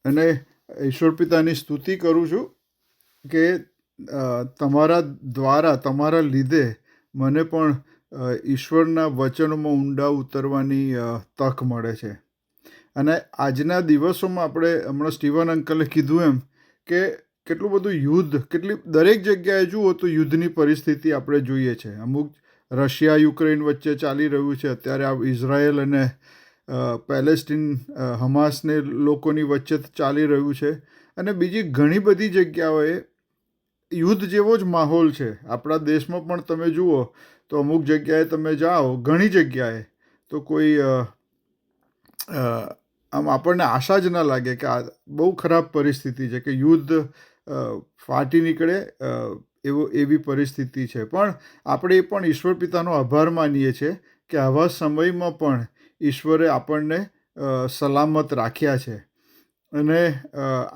અને ઈશ્વર પિતાની સ્તુતિ કરું છું કે તમારા દ્વારા, તમારા લીધે મને પણ ઈશ્વરના વચનોમાં ઊંડા ઉતરવાની તક મળે છે. અને આજના દિવસોમાં આપણે હમણાં સ્ટીવન અંકલે કીધું એમ કે કેટલું બધું યુદ્ધ, દરેક જગ્યાએ જુઓ તો યુદ્ધની પરિસ્થિતિ આપણે જોઈએ છે. અમુક રશિયા યુક્રેન વચ્ચે ચાલી રહ્યું છે, અત્યારે આ ઇઝરાયલ અને પેલેસ્ટીન હમાસને લોકોની વચ્ચે ચાલી રહ્યું છે, અને બીજી ઘણી બધી જગ્યાઓએ યુદ્ધ જેવો જ માહોલ છે. આપણા દેશમાં પણ તમે જુઓ તો અમુક જગ્યાએ તમે જાઓ, ઘણી જગ્યાએ તો કોઈ આમ આપણને આશા જ ના લાગે કે આ બહુ ખરાબ પરિસ્થિતિ છે, કે યુદ્ધ ફાટી નીકળે એવી પરિસ્થિતિ છે. પણ આપણે એ પણ ઈશ્વર પિતાનો આભાર માનીએ છીએ કે આવા સમયમાં પણ ઈશ્વરે આપણને સલામત રાખ્યા છે. અને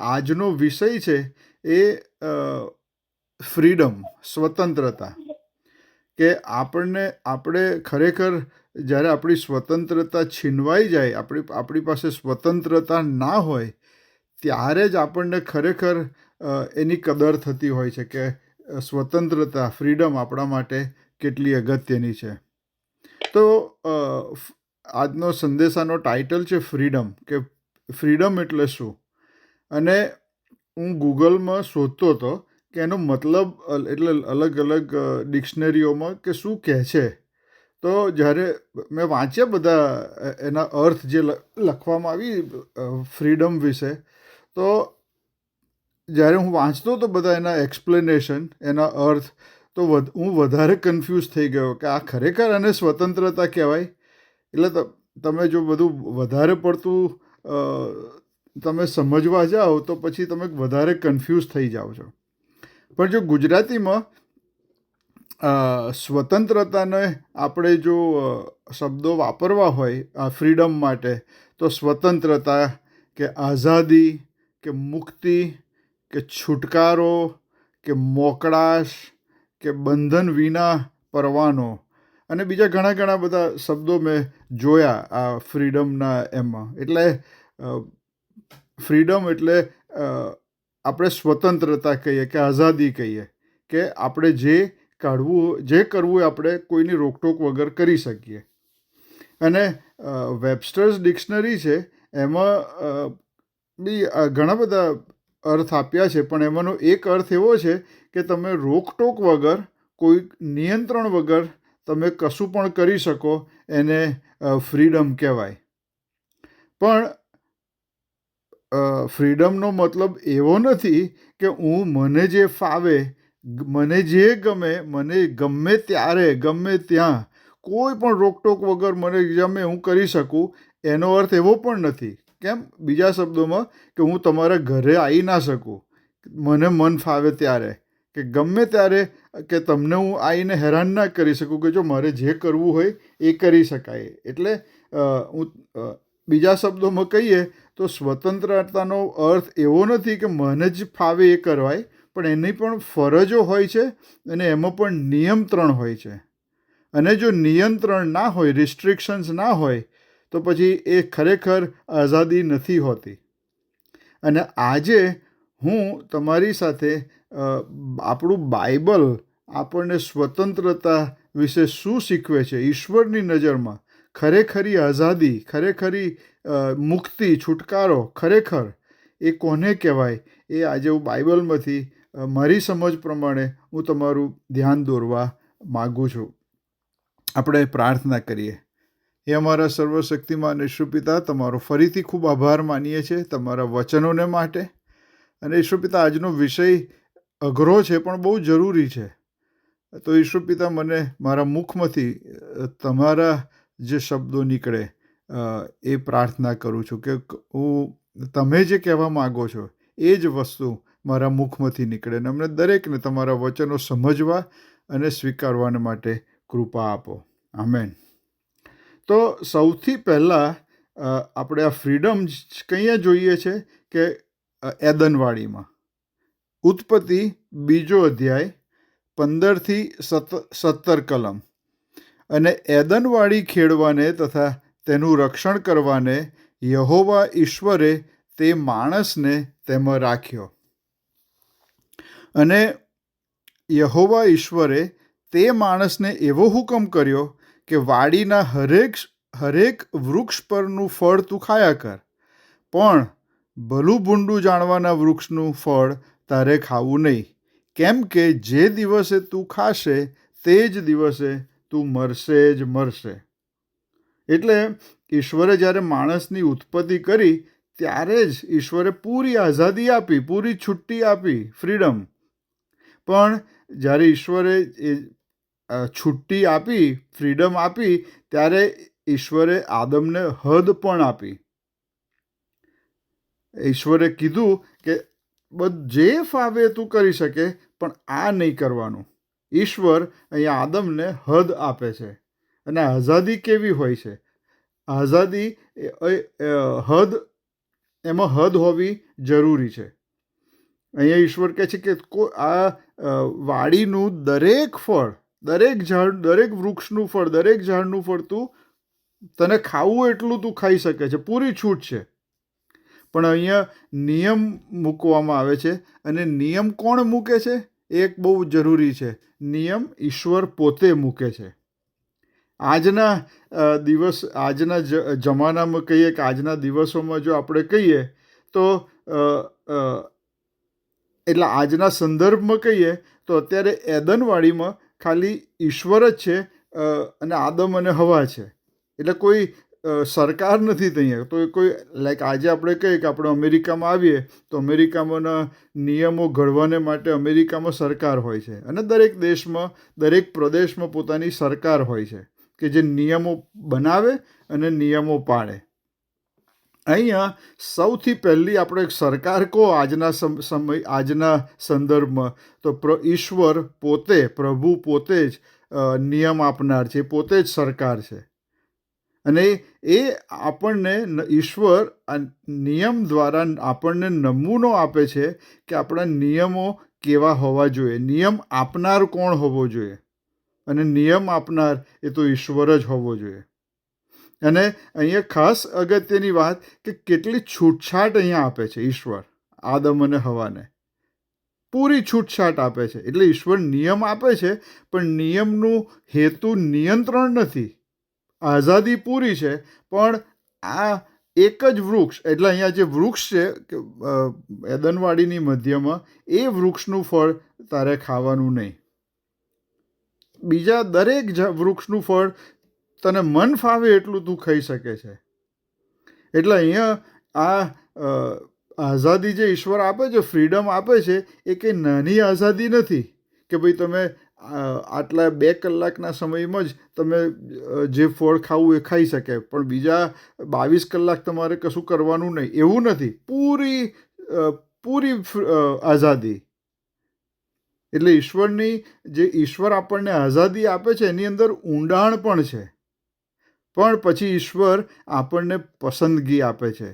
આજનો વિષય છે એ ફ્રીડમ, સ્વતંત્રતા. કે આપણે ખરેખર જ્યારે આપણી સ્વતંત્રતા છીનવાઈ જાય, આપણી પાસે સ્વતંત્રતા ના હોય, ત્યારે જ આપણને ખરેખર એની કદર થતી હોય છે કે સ્વતંત્રતા, ફ્રીડમ આપણા માટે કેટલી અગત્યની છે. તો આજનો સંદેશાનો ટાઇટલ છે ફ્રીડમ, કે ફ્રીડમ એટલે શું. અને હું ગૂગલમાં શોધતો હતો કે એનો મતલબ, એટલે અલગ અલગ ડિક્શનરીઓમાં કે શું કહે છે. તો જ્યારે મેં વાંચ્યા બધા એના અર્થ જે લખવામાં આવી ફ્રીડમ વિશે, તો જ્યારે હું વાંચતો તો બધા એના એક્સપ્લેનેશન, એના અર્થ, તો હું વધારે કન્ફ્યુઝ થઈ ગયો કે આ ખરેખર આને સ્વતંત્રતા કહેવાય. એટલે તમે જો બધું વધારે પડતું તમે સમજવા જાઓ તો પછી તમે વધારે કન્ફ્યુઝ થઈ જાઓ છો. પણ જો ગુજરાતીમાં સ્વતંત્રતાને આપણે જો શબ્દો વાપરવા હોય આ ફ્રીડમ માટે, તો સ્વતંત્રતા કે આઝાદી કે મુક્તિ કે છુટકારો કે મોકળાશ કે બંધન વિના પરવાનો, અને બીજા ઘણા ઘણા બધા શબ્દો મેં જોયા આ ફ્રીડમના એમાં. એટલે ફ્રીડમ એટલે આપણે સ્વતંત્રતા કહીએ કે આઝાદી કહીએ, કે આપણે જે કરવું એ આપણે કોઈની રોકટોક વગર કરી શકીએ. અને વેબસ્ટર્સ ડિક્શનરી છે, એમાં બી ઘણા બધા અર્થ આપ્યા છે, પણ એમાંનો એક અર્થ એવો છે કે તમે રોકટોક વગર, કોઈ નિયંત્રણ વગર તમે કશું પણ કરી શકો, એને ફ્રીડમ કહેવાય. પણ ફ્રીડમનો મતલબ એવો નથી કે મને જે ફાવે, મને જે ગમે, મને ગમે ત્યારે ગમે ત્યાં કોઈ પણ રોકટોક વગર મને ગમે હું કરી શકું. એનો અર્થ એવો પણ નથી. કેમ? બીજા શબ્દોમાં, કે હું તમારા ઘરે આવી ના શકું મને મન ફાવે ત્યારે, કે ગમે ત્યારે, કે તમને હું આવીને હેરાન ના કરી શકું, કે જો મારે જે કરવું હોય એ કરી શકાય. એટલે બીજા શબ્દોમાં કહીએ તો સ્વતંત્રતાનો અર્થ એવો નથી કે મને જ ફાવે એ કરવાય, પણ એની પણ ફરજો હોય છે, અને એમાં પણ નિયંત્રણ હોય છે. અને જો નિયંત્રણ ના હોય, રિસ્ટ્રિક્શન્સ ના હોય, તો પછી એ ખરેખર આઝાદી નથી હોતી. અને આજે હું તમારી સાથે આપણું બાઇબલ આપણને સ્વતંત્રતા વિશે શું શીખવે છે, ઈશ્વરની નજરમાં ખરેખરી આઝાદી, ખરેખરી મુક્તિ, છુટકારો ખરેખર એ કોને કહેવાય, એ આજે હું બાઇબલમાંથી મારી સમજ પ્રમાણે હું તમારું ધ્યાન દોરવા માગું છું. આપણે પ્રાર્થના કરીએ. એ અમારા સર્વશક્તિમાન ઈશ્વર પિતા, તમારો ફરીથી ખૂબ આભાર માનીએ છીએ તમારા વચનોને માટે. અને ઈશ્વર પિતા, આજનો વિષય અઘરો છે પણ બહુ જરૂરી છે. તો ઈશ્વર પિતા, મને મારા મુખમાંથી તમારા જે શબ્દો નીકળે એ પ્રાર્થના કરું છું, કે તમે જે કહેવા માગો છો એ જ વસ્તુ મારા મુખમાંથી નીકળે, અને અમને દરેકને તમારા વચનો સમજવા અને સ્વીકારવાને માટે કૃપા આપો. આમેન. તો સૌથી પહેલાં આપણે આ ફ્રીડમ કંઈ જોઈએ છે, કે એદનવાડીમાં. ઉત્પત્તિ 2 અધ્યાય 15-17 કલમ. અને એદનવાડી ખેડવાને તથા તેનું રક્ષણ કરવાને યહોવા ઈશ્વરે તે માણસને તેમાં રાખ્યો. અને યહોવા ઈશ્વરે તે માણસને એવો હુકમ કર્યો કે વાડીના હરેક વૃક્ષ પરનું ફળ તું ખાયા કર, પણ ભલું ભૂંડું જાણવાના વૃક્ષનું ફળ તારે ખાવું નહીં, કેમ કે જે દિવસે તું ખાશે તે જ દિવસે તું મરશે જ મરશે. એટલે ઈશ્વરે જ્યારે માણસની ઉત્પત્તિ કરી ત્યારે જ ઈશ્વરે પૂરી આઝાદી આપી, પૂરી છુટ્ટી આપી, ફ્રીડમ. પણ જ્યારે ઈશ્વરે એ છુટ્ટી આપી, ફ્રીડમ આપી, ત્યારે ઈશ્વરે આદમને હદ પણ આપી. ઈશ્વરે કીધું કે જે ફાવે તું કરી શકે, પણ આ નહીં કરવાનું. ઈશ્વર અહીંયા આદમને હદ આપે છે. અને આઝાદી કેવી હોય છે? આઝાદી એમાં હદ હોવી જરૂરી છે. અહીંયા ઈશ્વર કહે છે કે આ વાડીનું દરેક ફળ, દરેક ઝાડ, દરેક વૃક્ષનું ફળ, દરેક ઝાડનું ફળ તને ખાવું એટલું તું ખાઈ શકે છે, પૂરી છૂટ છે. પણ અહીંયા નિયમ મૂકવામાં આવે છે. અને નિયમ કોણ મૂકે છે? એક બહુ જરૂરી છે. નિયમ ઈશ્વર પોતે મૂકે છે. આજના જમાનામાં કહીએ કે આજના દિવસોમાં જો આપણે કહીએ તો એટલે આજના સંદર્ભમાં કહીએ તો અત્યારે એદનવાડીમાં ખાલી ઈશ્વર જ છે અને આદમ અને હવા છે. એટલે કોઈ સરકાર નથી ત્યાં. તો કોઈ લાઈક આજે આપણે કહીએ કે આપણે અમેરિકામાં આવીએ તો અમેરિકામાંના નિયમો ઘડવાને માટે અમેરિકામાં સરકાર હોય છે. અને દરેક દેશમાં, દરેક પ્રદેશમાં પોતાની સરકાર હોય છે કે જે નિયમો બનાવે અને નિયમો પાડે. અહીંયા સૌથી પહેલી આપણે સરકાર કહો આજના સંદર્ભમાં તો ઈશ્વર પોતે, પ્રભુ પોતે જ નિયમ આપનાર છે, પોતે જ સરકાર છે. અને એ આપણને ઈશ્વર નિયમ દ્વારા આપણને નમૂનો આપે છે કે આપણા નિયમો કેવા હોવા જોઈએ, નિયમ આપનાર કોણ હોવો જોઈએ. અને નિયમ આપનાર એ તો ઈશ્વર જ હોવો જોઈએ. અને અહીંયા ખાસ અગત્યની વાત કે કેટલી છૂટછાટ અહીંયા આપે છે ઈશ્વર આદમ અને હવાને. પૂરી છૂટછાટ આપે છે. એટલે ઈશ્વર નિયમ આપે છે, પણ નિયમનું હેતુ નિયંત્રણ નથી. આઝાદી પૂરી છે, પણ આ એક જ વૃક્ષ, એટલે અહીંયા જે વૃક્ષ છે એદનવાડીની મધ્યમાં, એ વૃક્ષનું ફળ તારે ખાવાનું નહીં. બીજા દરેક વૃક્ષનું ફળ તને મન ફાવે એટલું તું ખાઈ શકે છે. એટલે અહીંયા આ આઝાદી જે ઈશ્વર આપે છે, ફ્રીડમ આપે છે, એ કંઈ નાની આઝાદી નથી કે ભાઈ તમે આટલા 2 કલાકના સમયમાં જ તમે જે ફળ ખાવું એ ખાઈ શકે, પણ બીજા 22 કલાક તમારે કશું કરવાનું નહીં, એવું નથી. પૂરી આઝાદી. એટલે ઈશ્વર આપણને આઝાદી આપે છે, એની અંદર ઊંડાણ પણ છે. પણ પછી ઈશ્વર આપણને પસંદગી આપે છે.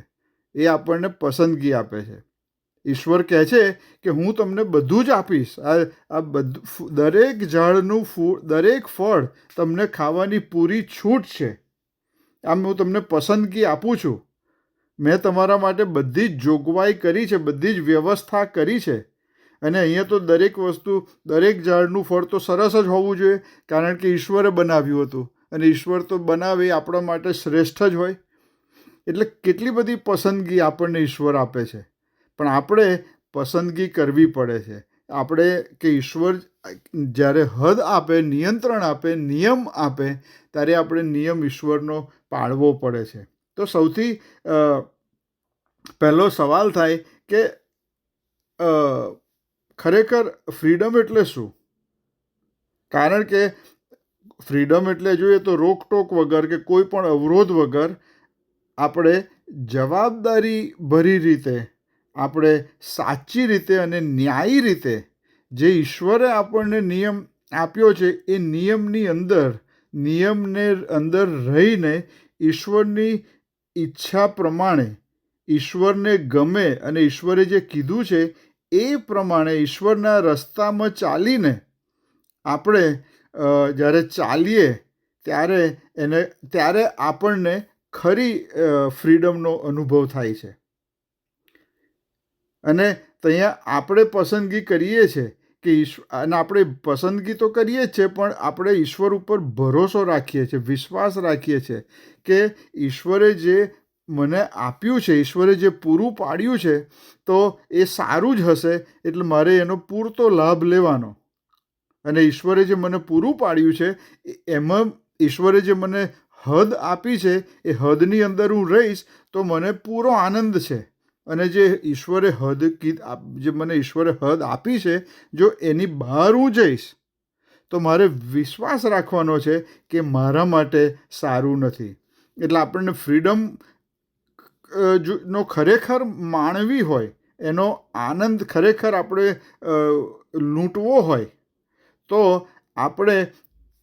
એ આપણને પસંદગી આપે છે. ઈશ્વર કહે છે કે હું તમને બધું જ આપીશ. આ બધું, દરેક ઝાડનું દરેક ફળ તમને ખાવાની પૂરી છૂટ છે. આમ હું તમને પસંદગી આપું છું. મેં તમારા માટે બધી જ જોગવાઈ કરી છે, બધી જ વ્યવસ્થા કરી છે. અને અહીંયા તો દરેક વસ્તુ, દરેક ઝાડનું ફળ તો સરસ જ હોવું જોઈએ, કારણ કે ઈશ્વરે બનાવ્યું હતું. અને ઈશ્વર તો બનાવે એ આપણા માટે શ્રેષ્ઠ જ હોય. એટલે કેટલી બધી પસંદગી આપણને ઈશ્વર આપે છે. પણ આપણે પસંદગી કરવી પડે છે. આપણે કે ઈશ્વર જ્યારે હદ આપે, નિયંત્રણ આપે, નિયમ આપે, ત્યારે આપણે નિયમ ઈશ્વરનો પાળવો પડે છે. તો સૌથી પહેલો સવાલ થાય કે ખરેખર ફ્રીડમ એટલે શું? કારણ કે ફ્રીડમ એટલે જોઈએ તો રોકટોક વગર કે કોઈ પણ અવરોધ વગર આપણે જવાબદારી ભરી રીતે, આપણે સાચી રીતે અને ન્યાયી રીતે જે ઈશ્વરે આપણને નિયમ આપ્યો છે એ નિયમને અંદર રહીને ઈશ્વરની ઈચ્છા પ્રમાણે, ઈશ્વરને ગમે અને ઈશ્વરે જે કીધું છે એ પ્રમાણે ઈશ્વરના રસ્તામાં ચાલીને આપણે જ્યારે ચાલીએ ત્યારે આપણને ખરી ફ્રીડમનો અનુભવ થાય છે. અને ત્યાં આપણે પસંદગી કરીએ છીએ કે અને આપણે પસંદગી તો કરીએ જ છે, પણ આપણે ઈશ્વર ઉપર ભરોસો રાખીએ છીએ, વિશ્વાસ રાખીએ છીએ કે ઈશ્વરે જે મને આપ્યું છે, ઈશ્વરે જે પૂરું પાડ્યું છે, તો એ સારું જ હશે, એટલે મારે એનો પૂરતો લાભ લેવાનો. અને ઈશ્વરે જે મને પૂરું પાડ્યું છે એમાં ઈશ્વરે જે મને હદ આપી છે, એ હદની અંદર હું રહીશ તો મને પૂરો આનંદ છે. અને જે ઈશ્વરે જે મને ઈશ્વરે હદ આપી છે, જો એની બહાર હું જઈશ તો મારે વિશ્વાસ રાખવાનો છે કે મારા માટે સારું નથી. એટલે આપણને ફ્રીડમ નો ખરેખર માણવી હોય, એનો આનંદ ખરેખર આપણે લૂંટવો હોય, તો આપણે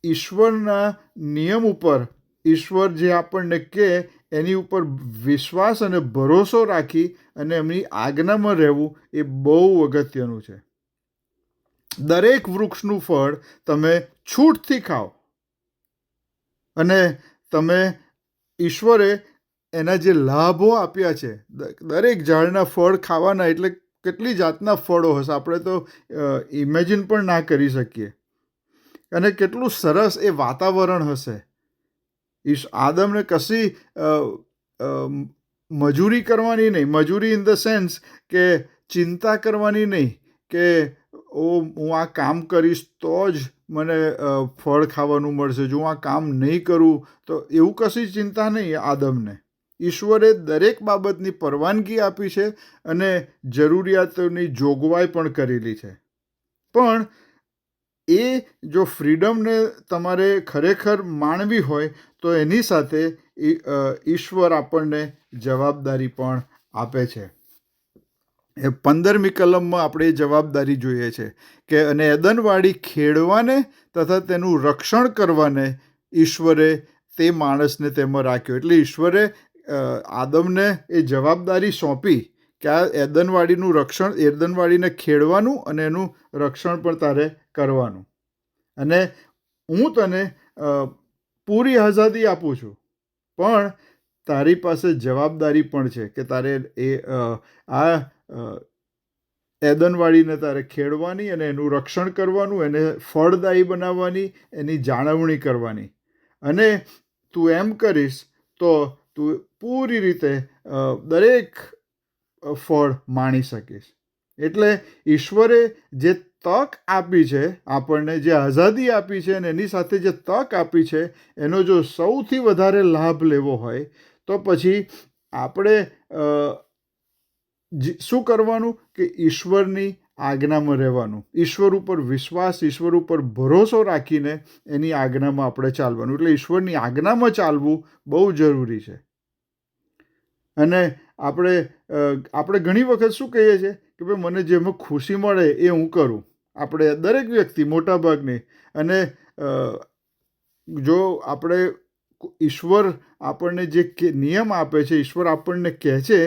ઈશ્વરના નિયમ ઉપર, ઈશ્વર જે આપણને કહે એની ઉપર વિશ્વાસ અને ભરોસો રાખી અને એમની આજ્ઞામાં રહેવું એ બહુ અગત્યનું છે. દરેક વૃક્ષનું ફળ તમે છૂટથી ખાઓ, અને તમે ઈશ્વરે એના જે લાભો આપ્યા છે, દરેક ઝાડના ફળ ખાવાના, એટલે કેટલી જાતના ફળો હશે આપણે તો ઇમેજિન પણ ના કરી શકીએ. અને કેટલું સરસ એ વાતાવરણ હશે. આદમને કશી મજૂરી કરવાની નહીં, મજૂરી ઇન ધ સેન્સ કે ચિંતા કરવાની નહીં કે હું આ કામ કરીશ તો જ મને ફળ ખાવાનું મળશે, જો હું આ કામ નહીં કરું તો, એવું કશી ચિંતા નહીં આદમને. ઈશ્વરે દરેક બાબતની પરવાનગી આપી છે અને જરૂરિયાતોની જોગવાઈ પણ કરેલી છે. પણ એ જો ફ્રીડમને તમારે ખરેખર માણવી હોય તો એની સાથે ઈશ્વર આપણને જવાબદારી પણ આપે છે. એ 15મી કલમમાં આપણે જવાબદારી જોઈએ છે કે અને એદનવાડી ખેડવાને તથા તેનું રક્ષણ કરવાને ઈશ્વરે તે માણસને તેમાં રાખ્યો. એટલે ઈશ્વરે આદમને એ જવાબદારી સોંપી કે આ એદનવાડીને ખેડવાનું અને એનું રક્ષણ પણ તારે કરવાનું. અને હું તને પૂરી આઝાદી આપું છું, પણ તારી પાસે જવાબદારી પણ છે કે તારે આ એદનવાડીને તારે ખેડવાની અને એનું રક્ષણ કરવાનું, એને ફળદાયી બનાવવાની, એની જાળવણી કરવાની. અને તું એમ કરીશ તો તું પૂરી રીતે દરેક ફળ માણી શકીશ. એટલે ઈશ્વરે જે તક આપી છે આપણને, જે આઝાદી આપી છે અને એની સાથે જે તક આપી છે, એનો જો સૌથી વધારે લાભ લેવો હોય તો પછી આપણે શું કરવાનું કે ઈશ્વરની આજ્ઞામાં રહેવાનું, ઈશ્વર ઉપર વિશ્વાસ, ઈશ્વર ઉપર ભરોસો રાખીને એની આજ્ઞામાં આપણે ચાલવાનું. એટલે ઈશ્વરની આજ્ઞામાં ચાલવું બહુ જરૂરી છે. અને આપણે ઘણી વખત શું કહીએ છીએ કે ભાઈ મને જેમાં ખુશી મળે એ હું કરું. આપણે દરેક વ્યક્તિ મોટાભાગની. અને જો આપણે ઈશ્વર આપણને જે નિયમ આપે છે, ઈશ્વર આપણને કહે છે,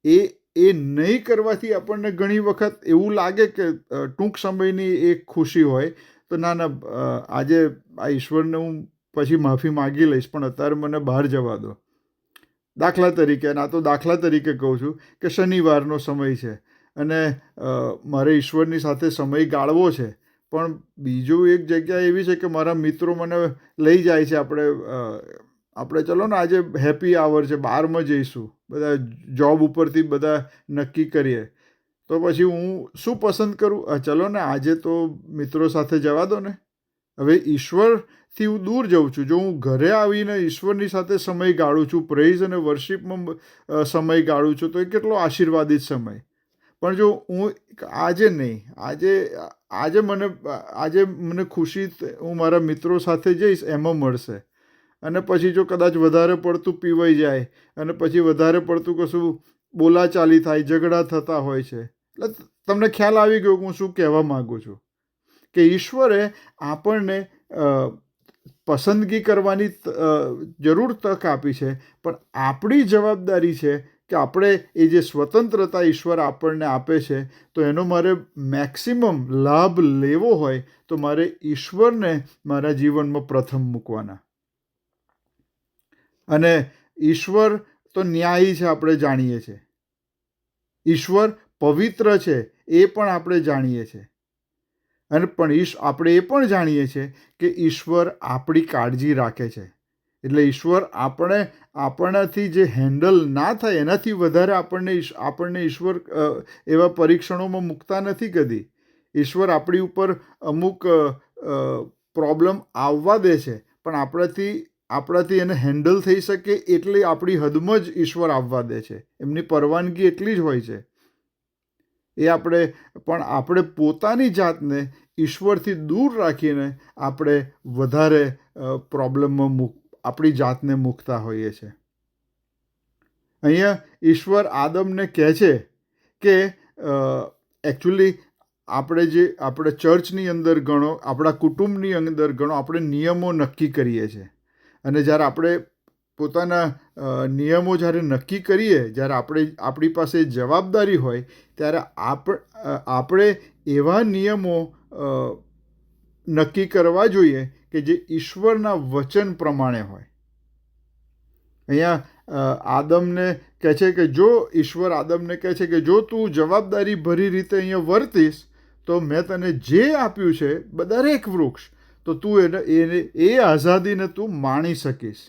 એ નહીં કરવાથી આપણને ઘણી વખત એવું લાગે કે ટૂંક સમયની એક ખુશી હોય તો ના, આજે આ ઈશ્વરને હું પછી માફી માગી લઈશ, પણ અત્યારે મને બહાર જવા દો. દાખલા તરીકે, અને આ તો દાખલા તરીકે કહું છું કે શનિવારનો સમય છે અને મારે ઈશ્વરની સાથે સમય ગાળવો છે, પણ બીજું એક જગ્યા એવી છે કે મારા મિત્રો મને લઈ જાય છે, આપણે ચલો ને આજે હેપી આવર છે, બહારમાં જઈશું, બધા જોબ ઉપરથી બધા નક્કી કરીએ, તો પછી હું શું પસંદ કરું? ચલો ને આજે તો મિત્રો સાથે જવા દો ને. હવે ઈશ્વરથી હું દૂર જાઉં છું. જો હું ઘરે આવીને ઈશ્વરની સાથે સમય ગાળું છું, પ્રેઝ અને વર્શિપમાં સમય ગાળું છું, તો એ કેટલો આશીર્વાદિત સમય. પણ જો હું આજે નહીં, આજે મને ખુશી હું મારા મિત્રો સાથે જઈશ એમાં મળશે, અને પછી જો કદાચ વધારે પડતું પીવાઈ જાય અને પછી વધારે પડતું કશું બોલાચાલી થાય, ઝઘડા થતા હોય છે, એટલે તમને ખ્યાલ આવી ગયો કે હું શું કહેવા માગું છું. કે ઈશ્વરે આપણને પસંદગી કરવાની જરૂર તક આપી છે, પણ આપણી જવાબદારી છે કે આપણે એ જે સ્વતંત્રતા ઈશ્વર આપણને આપે છે, તો એનો મારે મેક્સિમમ લાભ લેવો હોય તો મારે ઈશ્વરને મારા જીવનમાં પ્રથમ મૂકવાના. અને ઈશ્વર તો ન્યાયી છે, આપણે જાણીએ છીએ. ઈશ્વર પવિત્ર છે એ પણ આપણે જાણીએ છીએ. અને પણ આપણે એ પણ જાણીએ છીએ કે ઈશ્વર આપણી કાળજી રાખે છે. એટલે ઈશ્વર આપણાથી જે હેન્ડલ ના થાય એનાથી વધારે આપણને ઈશ્વર એવા પરીક્ષણોમાં મૂકતા નથી કદી. ઈશ્વર આપણી ઉપર અમુક પ્રોબ્લેમ આવવા દે છે, પણ આપણાથી એને હેન્ડલ થઈ શકે એટલી આપણી હદમાં જ ઈશ્વર આવવા દે છે. એમની પરવાનગી એટલી જ હોય છે. આપણે પોતાની જાતને ઈશ્વરથી દૂર રાખીને આપણે વધારે પ્રોબ્લેમમાં આપણી જાતને મૂકતા હોઈએ છીએ. અહીંયા ઈશ્વર આદમને કહે છે કે એકચ્યુઅલી આપણે ચર્ચની અંદર ગણો, આપણા કુટુંબની અંદર ગણો, આપણે નિયમો નક્કી કરીએ છીએ. અને જ્યારે આપણે પોતાના નિયમો જ્યારે નક્કી કરીએ, જ્યારે આપણી પાસે જવાબદારી હોય, ત્યારે આપણે એવા નિયમો નક્કી કરવા જોઈએ કે જે ઈશ્વરના વચન પ્રમાણે હોય. અહીંયા આદમને કહે છે કે ઈશ્વર આદમને કહે છે કે જો તું જવાબદારી ભરી રીતે અહીંયા વર્તીશ તો મેં તને જે આપ્યું છે દરેક વૃક્ષ, તો તું એ આઝાદીને તું માણી શકીશ.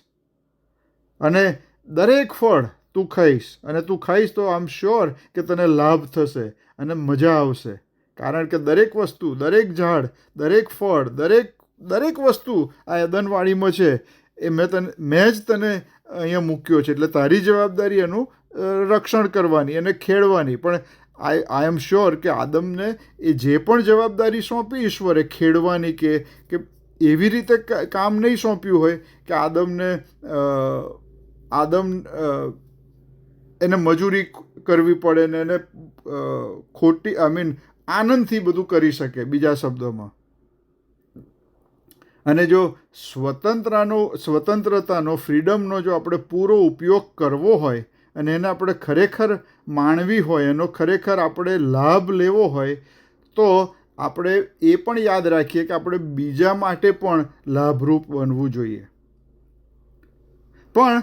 અને દરેક ફળ તું ખાઈશ, અને તું ખાઈશ તો આઈ એમ શ્યોર કે તને લાભ થશે અને મજા આવશે. કારણ કે દરેક વસ્તુ, દરેક ઝાડ, દરેક ફળ, દરેક વસ્તુ આ એદનવાડીમાં છે એ મેં જ તને અહીંયા મૂક્યો છે. એટલે તારી જવાબદારી એનું રક્ષણ કરવાની અને ખેડવાની. પણ આઈ એમ શ્યોર કે આદમને એ જે પણ જવાબદારી સોંપી ઈશ્વરે ખેડવાની કે એવી રીતે કામ નહીં સોંપ્યું હોય કે આદમ એને મજૂરી કરવી પડે ને એને ખોટી આનંદથી બધું કરી શકે, બીજા શબ્દોમાં. અને જો સ્વતંત્રતાનો, ફ્રીડમનો જો આપણે પૂરો ઉપયોગ કરવો હોય અને એને આપણે ખરેખર માણવી હોય, એનો ખરેખર આપણે લાભ લેવો હોય, તો આપણે એ પણ યાદ રાખીએ કે આપણે બીજા માટે પણ લાભરૂપ બનવું જોઈએ. પણ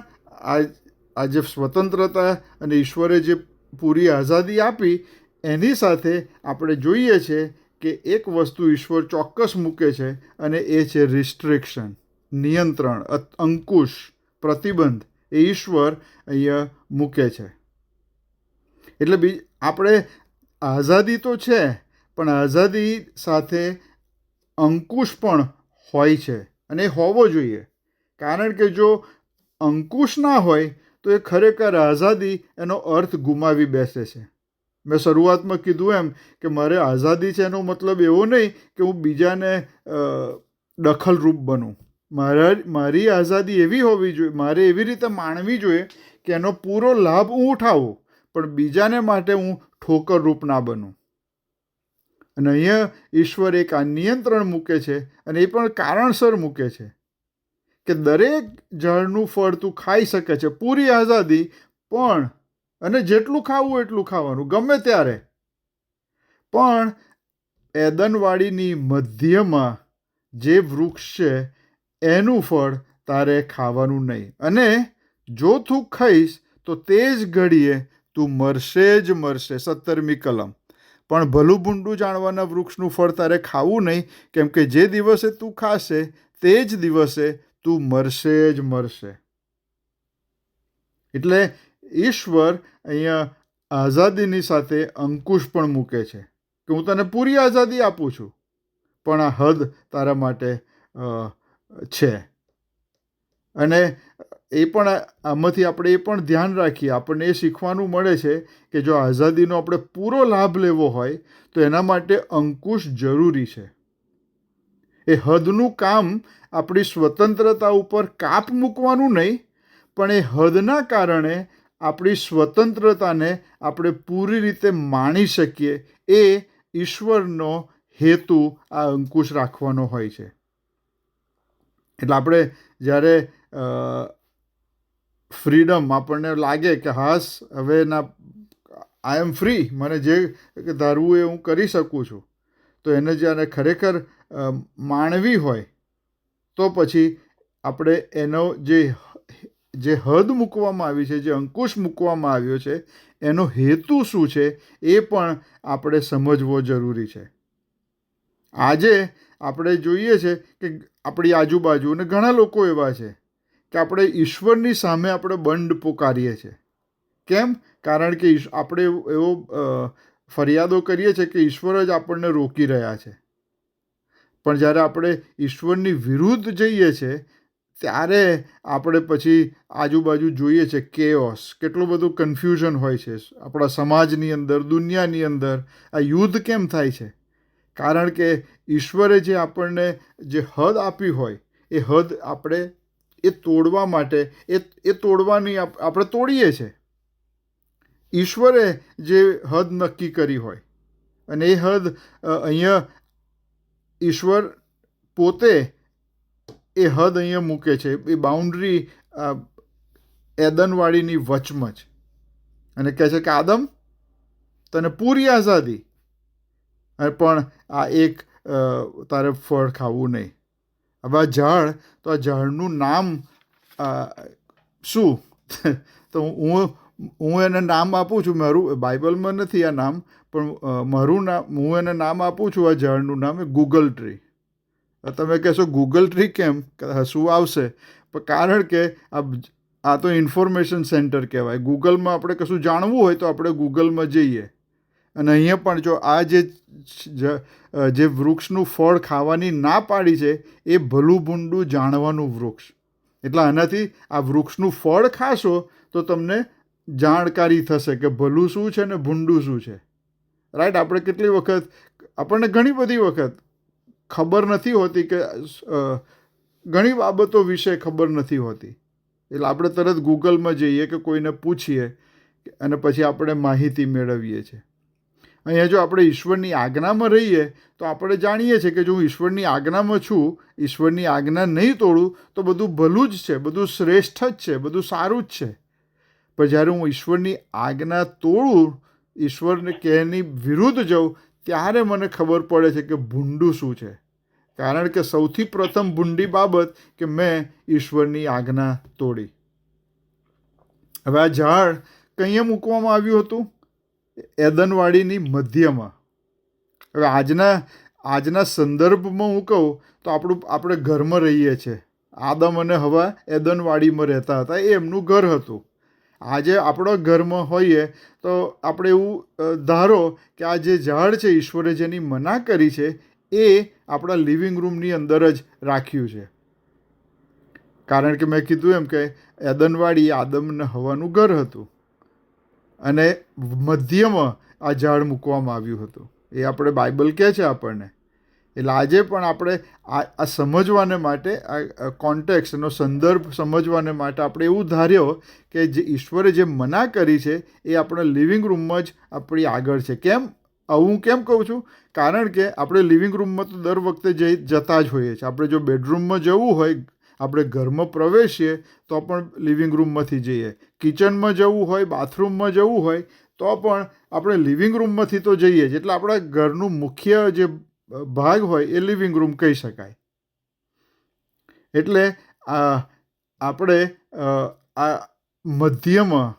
આ જે સ્વતંત્રતા અને ઈશ્વરે જે પૂરી આઝાદી આપી, એની સાથે આપણે જોઈએ છે કે એક વસ્તુ ઈશ્વર ચોક્કસ મૂકે છે, અને એ છે રિસ્ટ્રિક્શન, નિયંત્રણ, અંકુશ, પ્રતિબંધ. એ ઈશ્વર અહીંયા મૂકે છે. એટલે આપણે આઝાદી તો છે, પણ આઝાદી સાથે અંકુશ પણ હોય છે, અને એ હોવો જોઈએ. કારણ કે જો અંકુશ ના હોય તો એ ખરેખર આઝાદી એનો અર્થ ગુમાવી બેસે છે. મેં શરૂઆતમાં કીધું એમ કે મારે આઝાદી છે એનો મતલબ એવો નહીં કે હું બીજાને દખલરૂપ બનું. મારી આઝાદી એવી હોવી જોઈએ, મારે એવી રીતે માણવી જોઈએ કે એનો પૂરો લાભ હું ઉઠાવું, પણ બીજાને માટે હું ઠોકરરૂપ ના બનું. અને અહીંયા ઈશ્વર એક આ નિયંત્રણ મૂકે છે, અને એ પણ કારણસર મૂકે છે કે દરેક ઝાડનું ફળ તું ખાઈ શકે છે, પૂરી આઝાદી. પણ અને જેટલું ખાવું એટલું ખાવાનું, ગમે ત્યારે. પણ એદનવાડીની મધ્યમાં જે વૃક્ષ છે એનું ફળ તારે ખાવાનું નહીં. અને જો તું ખાઈશ તો તે જ ઘડીએ તું મરશે જ મરશે. 17મી કલમ. પણ ભલું ભૂંડું જાણવાના વૃક્ષનું ફળ તારે ખાવું નહીં, કેમ કે જે દિવસે તું ખાશે તે જ દિવસે તું મરશે જ મરશે. એટલે ઈશ્વર અહીંયા આઝાદીની સાથે અંકુશ પણ મૂકે છે કે હું તને પૂરી આઝાદી આપું છું, પણ આ હદ તારા માટે છે. અને એ પણ આમાંથી આપણે એ પણ ધ્યાન રાખીએ, આપણને એ શીખવાનું મળે છે કે જો આઝાદીનો આપણે પૂરો લાભ લેવો હોય તો એના માટે અંકુશ જરૂરી છે. એ હદનું કામ આપણી સ્વતંત્રતા ઉપર કાપ મૂકવાનું નહીં, પણ એ હદના કારણે આપણી સ્વતંત્રતાને આપણે પૂરી રીતે માણી શકીએ, એ ઈશ્વરનો હેતુ આ અંકુશ રાખવાનો હોય છે. એટલે આપણે જ્યારે ફ્રીડમ આપણને લાગે કે હાસ હવે આઈ એમ ફ્રી, મને જે ધારવું એ હું કરી શકું છું, તો એને જ્યારે ખરેખર માણવી હોય તો પછી આપણે એનો જે હદ મૂકવામાં આવી છે, જે અંકુશ મૂકવામાં આવ્યો છે, એનો હેતુ શું છે એ પણ આપણે સમજવો જરૂરી છે. આજે આપણે જોઈએ છે કે આપણી આજુબાજુ અને ઘણા લોકો એવા છે કે આપણે ઈશ્વરની સામે આપણે બંડ પોકારીએ છીએ. કેમ? કારણ કે આપણે એવો ફરિયાદો કરીએ છીએ કે ઈશ્વર જ આપણને રોકી રહ્યા છે. પણ જ્યારે આપણે ઈશ્વરની વિરુદ્ધ જઈએ છીએ ત્યારે આપણે પછી આજુબાજુ જોઈએ છે કેઓસ, કેટલું બધું કન્ફ્યુઝન હોય છે આપણા સમાજની અંદર, દુનિયાની અંદર. આ યુદ્ધ કેમ થાય છે? કારણ કે ઈશ્વરે જે આપણને જે હદ આપી હોય એ હદ આપણે એ તોડવા માટે એ તોડવાની આપણે તોડીએ છીએ. ઈશ્વરે જે હદ નક્કી કરી હોય અને એ હદ અહીંયા ઈશ્વર પોતે એ હદ અહીંયા મૂકે છે, એ બાઉન્ડ્રી એદનવાડીની વચમાં જ, અને કહે છે કે આદમ, તને પૂરી આઝાદી, પણ આ એક તારે ફળ ખાવું નહીં. હવે આ ઝાડ, તો આ ઝાડનું નામ શું? તો હું એને નામ આપું છું, મારું બાઇબલમાં નથી આ નામ, પણ મારું નામ, હું એને નામ આપું છું આ ઝાડનું નામ ગૂગલ ટ્રી. તમે કહેશો ગૂગલ ટ્રી કેમ? શું આવશે? પણ કારણ કે આ તો ઇન્ફોર્મેશન સેન્ટર કહેવાય. ગૂગલમાં આપણે કશું જાણવું હોય તો આપણે ગૂગલમાં જઈએ, અને અહીંયા પણ જો આ જે વૃક્ષનું ફળ ખાવાની ના પાડી છે એ ભલું ભૂંડું જાણવાનું વૃક્ષ. એટલે આનાથી આ વૃક્ષનું ફળ ખાશો તો તમને જાણકારી થશે કે ભલું શું છે ને ભૂંડું શું છે. રાઈટ? આપણે કેટલી વખત, આપણને ઘણી બધી વખત ખબર નથી હોતી કે ઘણી બાબતો વિશે ખબર નથી હોતી, એટલે આપણે તરત ગૂગલમાં જઈએ કે કોઈને પૂછીએ અને પછી આપણે માહિતી મેળવીએ છીએ. અહીંયા જો આપણે ઈશ્વરની આજ્ઞામાં રહીએ તો આપણે જાણીએ છીએ કે જો હું ઈશ્વરની આજ્ઞામાં છું, ઈશ્વરની આજ્ઞા નહીં તોડું તો બધું ભલું જ છે, બધું શ્રેષ્ઠ જ છે, બધું સારું જ છે. પણ જ્યારે હું ઈશ્વરની આજ્ઞા તોડું, ઈશ્વરને કહેની વિરુદ્ધ જાઉં, ત્યારે મને ખબર પડે છે કે ભૂંડું શું છે. કારણ કે સૌથી પ્રથમ ભૂંડી બાબત કે મેં ઈશ્વરની આજ્ઞા તોડી. હવે આ ઝાડ કઈએ મૂકવામાં આવ્યું હતું? એદનવાડીની મધ્યમાં. હવે આજના સંદર્ભમાં હું કહું તો આપણે ઘરમાં રહીએ છીએ. આદમ અને હવા એદનવાડીમાં રહેતા હતા, એ એમનું ઘર હતું. આજે આપણા ઘરમાં હોઈએ તો આપણે એવું ધારો કે આ જે ઝાડ છે ઈશ્વરે જેની મના કરી છે એ આપણા લિવિંગ રૂમની અંદર જ રાખ્યું છે. કારણ કે મેં કીધું એમ કે એદનવાડી આદમ અને હવાનું ઘર હતું અને મધ્યમાં આ ઝાડ મૂકવામાં આવ્યું હતું. એ આપણે બાઇબલ કહે છે આપણને. એટલે આજે પણ આપણે આ સમજવાને માટે, આ કોન્ટેક્સ્ટનો સંદર્ભ સમજવાને માટે આપણે એવું ધાર્યો કે જે ઈશ્વરે જે મના કરી છે એ આપણા લિવિંગ રૂમમાં જ આપણી આગળ છે. કેમ? હું કેમ કહું છું? કારણ કે આપણે લિવિંગ રૂમમાં તો દર વખતે જતા જ હોઈએ છીએ. આપણે જો બેડરૂમમાં જવું હોય, આપણે ઘરમાં પ્રવેશીએ તો પણ લિવિંગ રૂમમાંથી જઈએ, કિચનમાં જવું હોય, બાથરૂમમાં જવું હોય તો પણ આપણે લિવિંગ રૂમમાંથી તો જઈએ જ. એટલે આપણા ઘરનું મુખ્ય જે ભાગ હોય એ લિવિંગ રૂમ કહી શકાય. એટલે આપણે આ મધ્યમાં,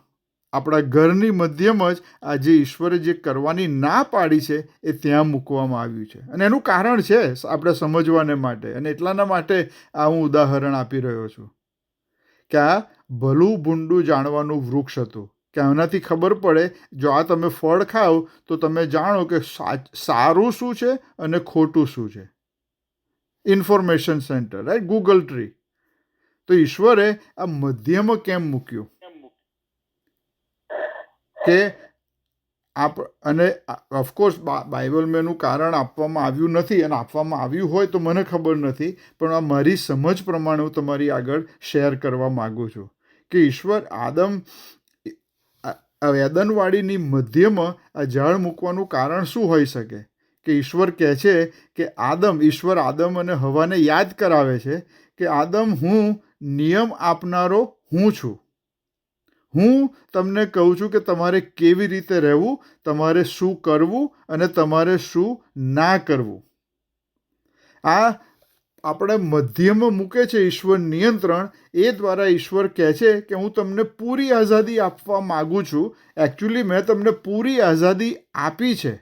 આપણા ઘરની મધ્યમાં જ આ જે ઈશ્વરે જે કરવાની ના પાડી છે એ ત્યાં મૂકવામાં આવ્યું છે. અને એનું કારણ છે આપણે સમજવાને માટે, અને એટલાના માટે આ હું ઉદાહરણ આપી રહ્યો છું કે આ ભલું ભૂંડું જાણવાનું વૃક્ષ હતું, કે આનાથી ખબર પડે જો આ તમે ફળ ખાઓ તો તમે જાણો કે સારું શું છે અને ખોટું શું છે. Information centre, right? Google tree. તો ઈશ્વરે આ મધ્યમાં કેમ મૂક્યું? કે અને ઓફકોર્સ બાઇબલમાં એનું કારણ આપવામાં આવ્યું નથી, અને આપવામાં આવ્યું હોય તો મને ખબર નથી, પણ આ મારી સમજ પ્રમાણે હું તમારી આગળ શેર કરવા માગું છું કે ઈશ્વર એદનવાડીની મધ્યમાં આ ઝાડ મૂકવાનું કારણ શું હોઈ શકે? કે ઈશ્વર કહે છે કે ઈશ્વર આદમ અને હવાને યાદ કરાવે છે કે આદમ, હું નિયમ આપનારો હું છું. હું તમને કહું છું કે તમારે કેવી રીતે રહેવું, તમારે શું કરવું અને તમારે શું ના કરવું. આ આપણે મધ્યમાં મૂકે છે ઈશ્વર નિયંત્રણ, એ દ્વારા ઈશ્વર કહે છે કે હું તમને પૂરી આઝાદી આપવા માગું છું. એકચ્યુઅલી મેં તમને પૂરી આઝાદી આપી છે.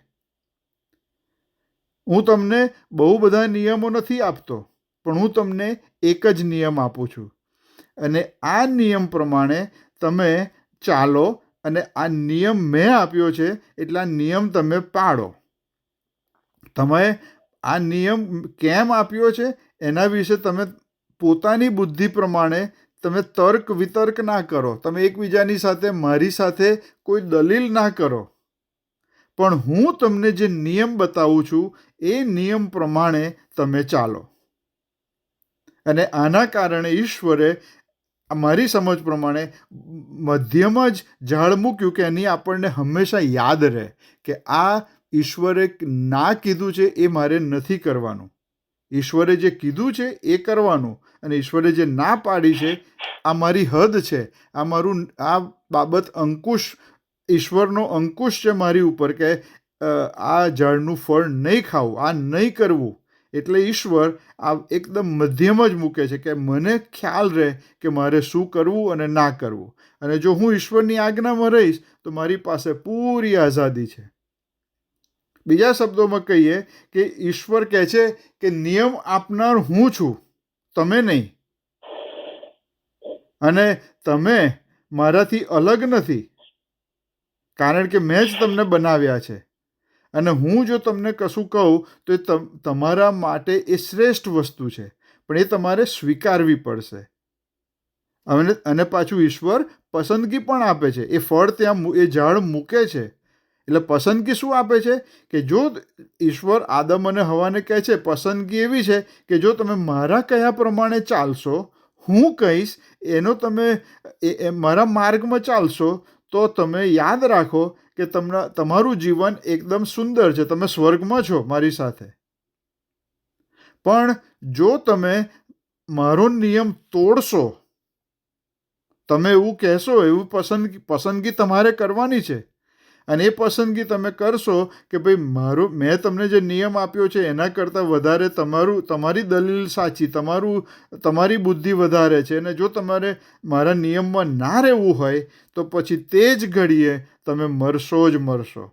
હું તમને બહુ બધા નિયમો નથી આપતો, પણ હું તમને એક જ નિયમ આપું છું, અને આ નિયમ પ્રમાણે તમે ચાલો, અને આ નિયમ મેં આપ્યો છે એટલે આ નિયમ તમે પાળો. તમે આ નિયમ કેમ આપ્યો છે એના વિશે તમે પોતાની બુદ્ધિ પ્રમાણે તમે તર્ક વિતર્ક ના કરો. તમે એકબીજાની સાથે, મારી સાથે કોઈ દલીલ ના કરો, પણ હું તમને જે નિયમ બતાવું છું એ નિયમ પ્રમાણે તમે ચાલો. અને આના કારણે ઈશ્વરે મારી સમજ પ્રમાણે મધ્યમાં જ ઝાડ મૂક્યું કે એની આપણને હંમેશા યાદ રહે કે આ ઈશ્વરે ના કીધું છે એ મારે નથી કરવાનું. ઈશ્વરે જે કીધું છે એ કરવાનું, અને ઈશ્વરે જે ના પાડી છે આ મારી હદ છે, આ મારું, આ બાબત અંકુશ, ઈશ્વરનો અંકુશ છે મારી ઉપર કે આ ઝાડનું ફળ નહીં ખાવું, આ નહીં કરવું. એટલે ઈશ્વર આ એકદમ મધ્યમ જ મૂકે છે કે મને ખ્યાલ રહે કે મારે શું કરવું અને ના કરવું. અને જો હું ઈશ્વરની આજ્ઞામાં રહીશ તો મારી પાસે પૂરી આઝાદી છે. બીજા શબ્દોમાં કહીએ કે ઈશ્વર કહે છે કે નિયમ આપનાર હું છું, તમે નહીં. અને તમે મારાથી અલગ નથી, કારણ કે મેં જ તમને બનાવ્યા છે. અને હું જો તમને કશું કહું તો એ તમારા માટે એ શ્રેષ્ઠ વસ્તુ છે, પણ એ તમારે સ્વીકારવી પડશે. અને પાછું ઈશ્વર પસંદગી પણ આપે છે. એ ફળ ત્યાં, એ ઝાડ મૂકે છે એટલે પસંદગી શું આપે છે કે જો ઈશ્વર આદમ અને હવાને કહે છે, પસંદગી એવી છે કે જો તમે મારા કયા પ્રમાણે ચાલશો, હું કહીશ એનો તમે મારા માર્ગમાં ચાલશો, તો તમે યાદ રાખો કે તમારું જીવન એકદમ સુંદર છે, તમે સ્વર્ગમાં છો મારી સાથે. પણ જો તમે મારો નિયમ તોડશો, તમે એવું કહેશો, એવું પસંદગી તમારે કરવાની છે, અને એ પસંદગી તમે કરશો કે ભાઈ મેં તમને જે નિયમ આપ્યો છે એના કરતાં વધારે તમારી દલીલ સાચી, તમારી બુદ્ધિ વધારે છે, અને જો તમારે મારા નિયમમાં ના રહેવું હોય તો પછી તે જ ઘડીએ તમે મરશો જ મરશો.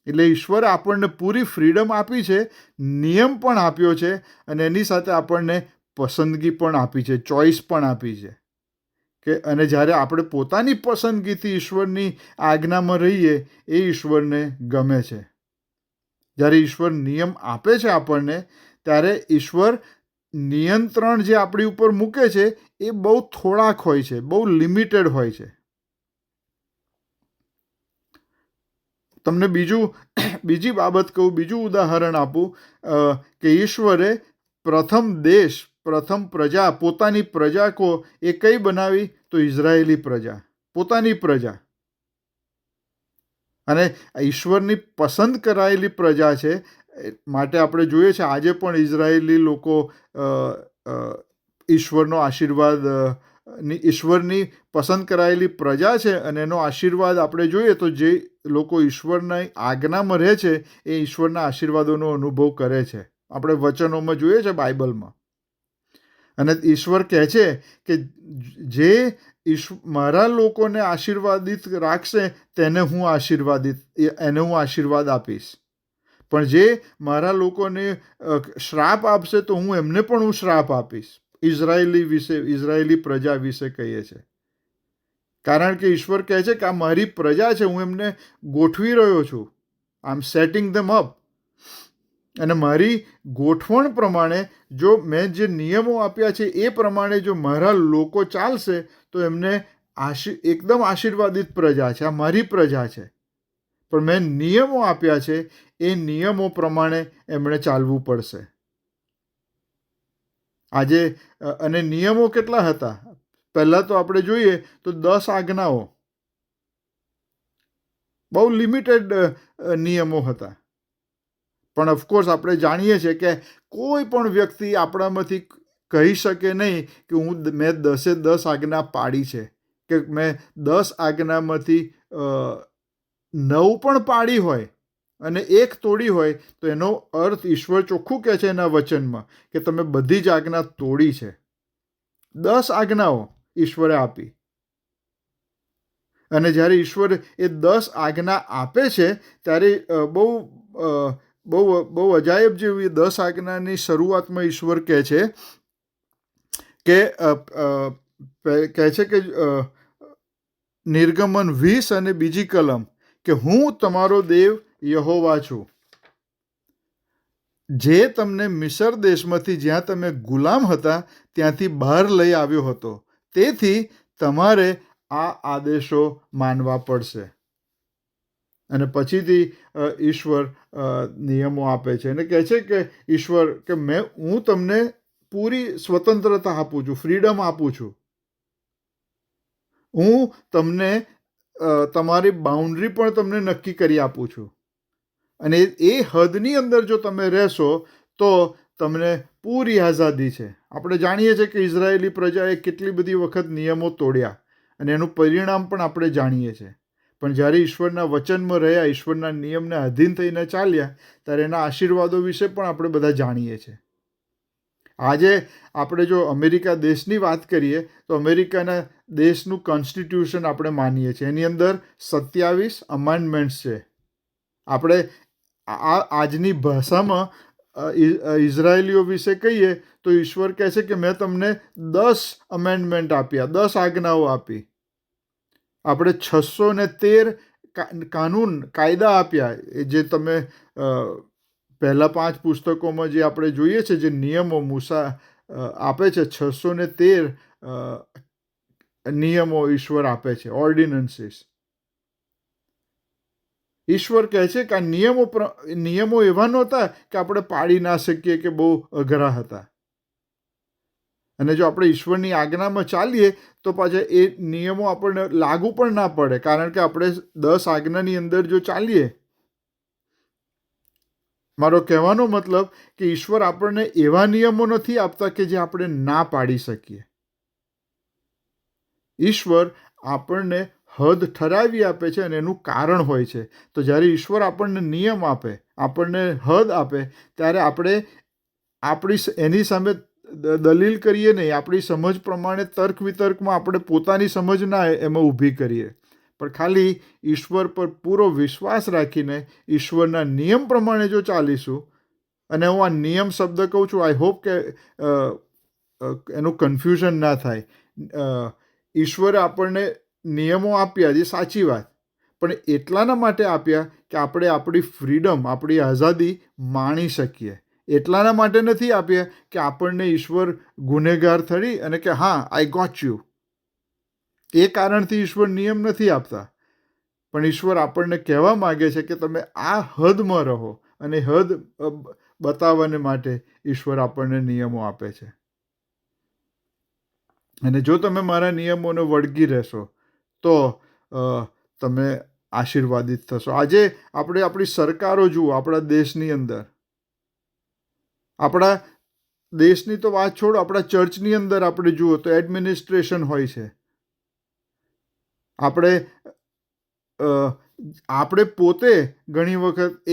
એટલે ઈશ્વરે આપણને પૂરી ફ્રીડમ આપી છે, નિયમ પણ આપ્યો છે, અને એની સાથે આપણને પસંદગી પણ આપી છે, ચોઈસ પણ આપી છે. અને જ્યારે આપણે પોતાની પસંદગીથી ઈશ્વરની આજ્ઞામાં રહીએ એ ઈશ્વરને ગમે છે. જ્યારે ઈશ્વર નિયમ આપે છે આપણને, ત્યારે ઈશ્વર નિયંત્રણ જે આપણી ઉપર મૂકે છે એ બહુ થોડાક હોય છે, બહુ લિમિટેડ હોય છે. તમને બીજી બાબત કહું, બીજું ઉદાહરણ આપું કે ઈશ્વરે પ્રથમ પ્રજા, પોતાની પ્રજા એ કઈ બનાવી તો ઇઝરાયેલી પ્રજા, પોતાની પ્રજા. અને ઈશ્વરની પસંદ કરાયેલી પ્રજા છે, માટે આપણે જોઈએ છે આજે પણ ઇઝરાયેલી લોકો ઈશ્વરનો આશીર્વાદ, ઈશ્વરની પસંદ કરાયેલી પ્રજા છે, અને એનો આશીર્વાદ આપણે જોઈએ તો જે લોકો ઈશ્વરના આજ્ઞામાં રહે છે એ ઈશ્વરના આશીર્વાદોનો અનુભવ કરે છે. આપણે વચનોમાં જોઈએ છે, બાઇબલમાં. અને ઈશ્વર કહે છે કે જે મારા લોકોને આશીર્વાદિત રાખશે એને હું આશીર્વાદ આપીશ, પણ જે મારા લોકોને શ્રાપ આપશે તો એમને પણ હું શ્રાપ આપીશ. ઇઝરાયેલી પ્રજા વિશે કહીએ છે, કારણ કે ઈશ્વર કહે છે કે આ મારી પ્રજા છે, હું એમને ગોઠવી રહ્યો છું, આઈ એમ સેટિંગ ધેમ અપ. અને મારી ગોઠવણ પ્રમાણે જો મેં જે નિયમો આપ્યા છે એ પ્રમાણે જો મારા લોકો ચાલશે તો એમને એકદમ આશીર્વાદિત પ્રજા છે, આ મારી પ્રજા છે. પણ મેં નિયમો આપ્યા છે, એ નિયમો પ્રમાણે એમણે ચાલવું પડશે. આજે અને નિયમો કેટલા હતા? પહેલાં તો આપણે જોઈએ તો 10 આજ્ઞાઓ, બહુ લિમિટેડ નિયમો હતા. પણ ઓફકોર્સ આપણે જાણીએ છીએ કે કોઈ પણ વ્યક્તિ આપણામાંથી કહી શકે નહીં કે મેં 10 આજ્ઞા પાડી છે, કે મેં 10 આજ્ઞામાંથી 9 પણ પાડી હોય અને એક તોડી હોય તો એનો અર્થ ઈશ્વર ચોખ્ખું કહે છે એના વચનમાં કે તમે બધી જ આજ્ઞા તોડી છે. 10 આજ્ઞાઓ ઈશ્વરે આપી, અને જ્યારે ઈશ્વર એ 10 આજ્ઞા આપે છે ત્યારે બહુ બહુ બહુ અજાયબ જેવી 10 આજ્ઞાની શરૂઆતમાં ઈશ્વર કહે છે કે નિર્ગમન 20 અને બીજી કલમ કે હું તમારો દેવ યહોવા છું, જે તમને મિસર દેશમાંથી જ્યાં તમે ગુલામ હતા ત્યાંથી બહાર લઈ આવ્યો હતો. તેથી તમારે આ આદેશો માનવા પડશે. અને પછીથી ઈશ્વર નિયમો આપે છે અને કહે છે કે ઈશ્વર કે હું તમને પૂરી સ્વતંત્રતા આપું છું, ફ્રીડમ આપું છું. હું તમને તમારી બાઉન્ડ્રી પણ તમને નક્કી કરી આપું છું, અને એ હદની અંદર જો તમે રહેશો તો તમને પૂરી આઝાદી છે. આપણે જાણીએ છીએ કે ઇઝરાયેલી પ્રજાએ કેટલી બધી વખત નિયમો તોડ્યા અને એનું પરિણામ પણ આપણે જાણીએ છીએ. પણ જ્યારે ઈશ્વરના વચનમાં રહ્યા, ઈશ્વરના નિયમને અધીન થઈને ચાલ્યા, ત્યારે એના આશીર્વાદો વિશે પણ આપણે બધા જાણીએ છીએ. આજે આપણે જો અમેરિકા દેશની વાત કરીએ તો અમેરિકાના દેશનું કોન્સ્ટિટ્યુશન આપણે માનીએ છીએ. એની અંદર 27 અમેન્ડમેન્ટ્સ છે. આપણે આજની ભાષામાં ઇઝરાયેલીઓ વિશે કહીએ તો ઈશ્વર કહે છે કે મેં તમને 10 અમેન્ડમેન્ટ આપ્યા, 10 આજ્ઞાઓ આપી. આપણે 613 કાયદા આપ્યા, જે તમે પહેલાં 5 પુસ્તકોમાં જે આપણે જોઈએ છે, જે નિયમો મૂસા આપે છે, 613 નિયમો ઈશ્વર આપે છે, ઓર્ડિનન્સીસ. ઈશ્વર કહે છે કે આ નિયમો એવા નહોતા કે આપણે પાડી ના શકીએ કે બહુ અઘરા હતા. અને જો આપણે ઈશ્વરની આજ્ઞામાં ચાલીએ તો પાછા એ નિયમો આપણને લાગુ પણ ના પડે, કારણ કે આપણે 10 આજ્ઞાની અંદર જો ચાલીએ. મારો કહેવાનો મતલબ કે ઈશ્વર આપણને એવા નિયમો નથી આપતા કે જે આપણે ના પાડી શકીએ. ઈશ્વર આપણને હદ ઠરાવી આપે છે અને એનું કારણ હોય છે. તો જ્યારે ઈશ્વર આપણને નિયમ આપે, આપણને હદ આપે, ત્યારે આપણે એની સામે દલીલ કરીએ નહીં. આપણી સમજ પ્રમાણે તર્ક વિતર્કમાં આપણે પોતાની સમજ ના એમાં ઊભી કરીએ, પણ ખાલી ઈશ્વર પર પૂરો વિશ્વાસ રાખીને ઈશ્વરના નિયમ પ્રમાણે જો ચાલીશું. અને હું આ નિયમ શબ્દ કહું છું, આઈ હોપ કે એનું કન્ફ્યુઝન ના થાય. ઈશ્વરે આપણને નિયમો આપ્યા, જે સાચી વાત, પણ એટલાના માટે આપ્યા કે આપણે આપણી ફ્રીડમ, આપણી આઝાદી માણી શકીએ. એટલાના માટે નથી આપ્યા કે આપણને ઈશ્વર ગુનેગાર ઠરી અને કે હા આઈ ગોટ યુ. એ કારણથી ઈશ્વર નિયમ નથી આપતા, પણ ઈશ્વર આપણને કહેવા માગે છે કે તમે આ હદમાં રહો, અને હદ બતાવવાને માટે ઈશ્વર આપણને નિયમો આપે છે. અને જો તમે મારા નિયમોને વળગી રહેશો તો તમે આશીર્વાદિત થશો. આજે આપણે આપણી સરકારો જુઓ, આપણા દેશની અંદર, આપણા દેશની તો વાત છોડો, આપણા ચર્ચની અંદર આપણે જુઓ તો એડમિનિસ્ટ્રેશન હોય છે. આપણે પોતે ઘણી વખત એ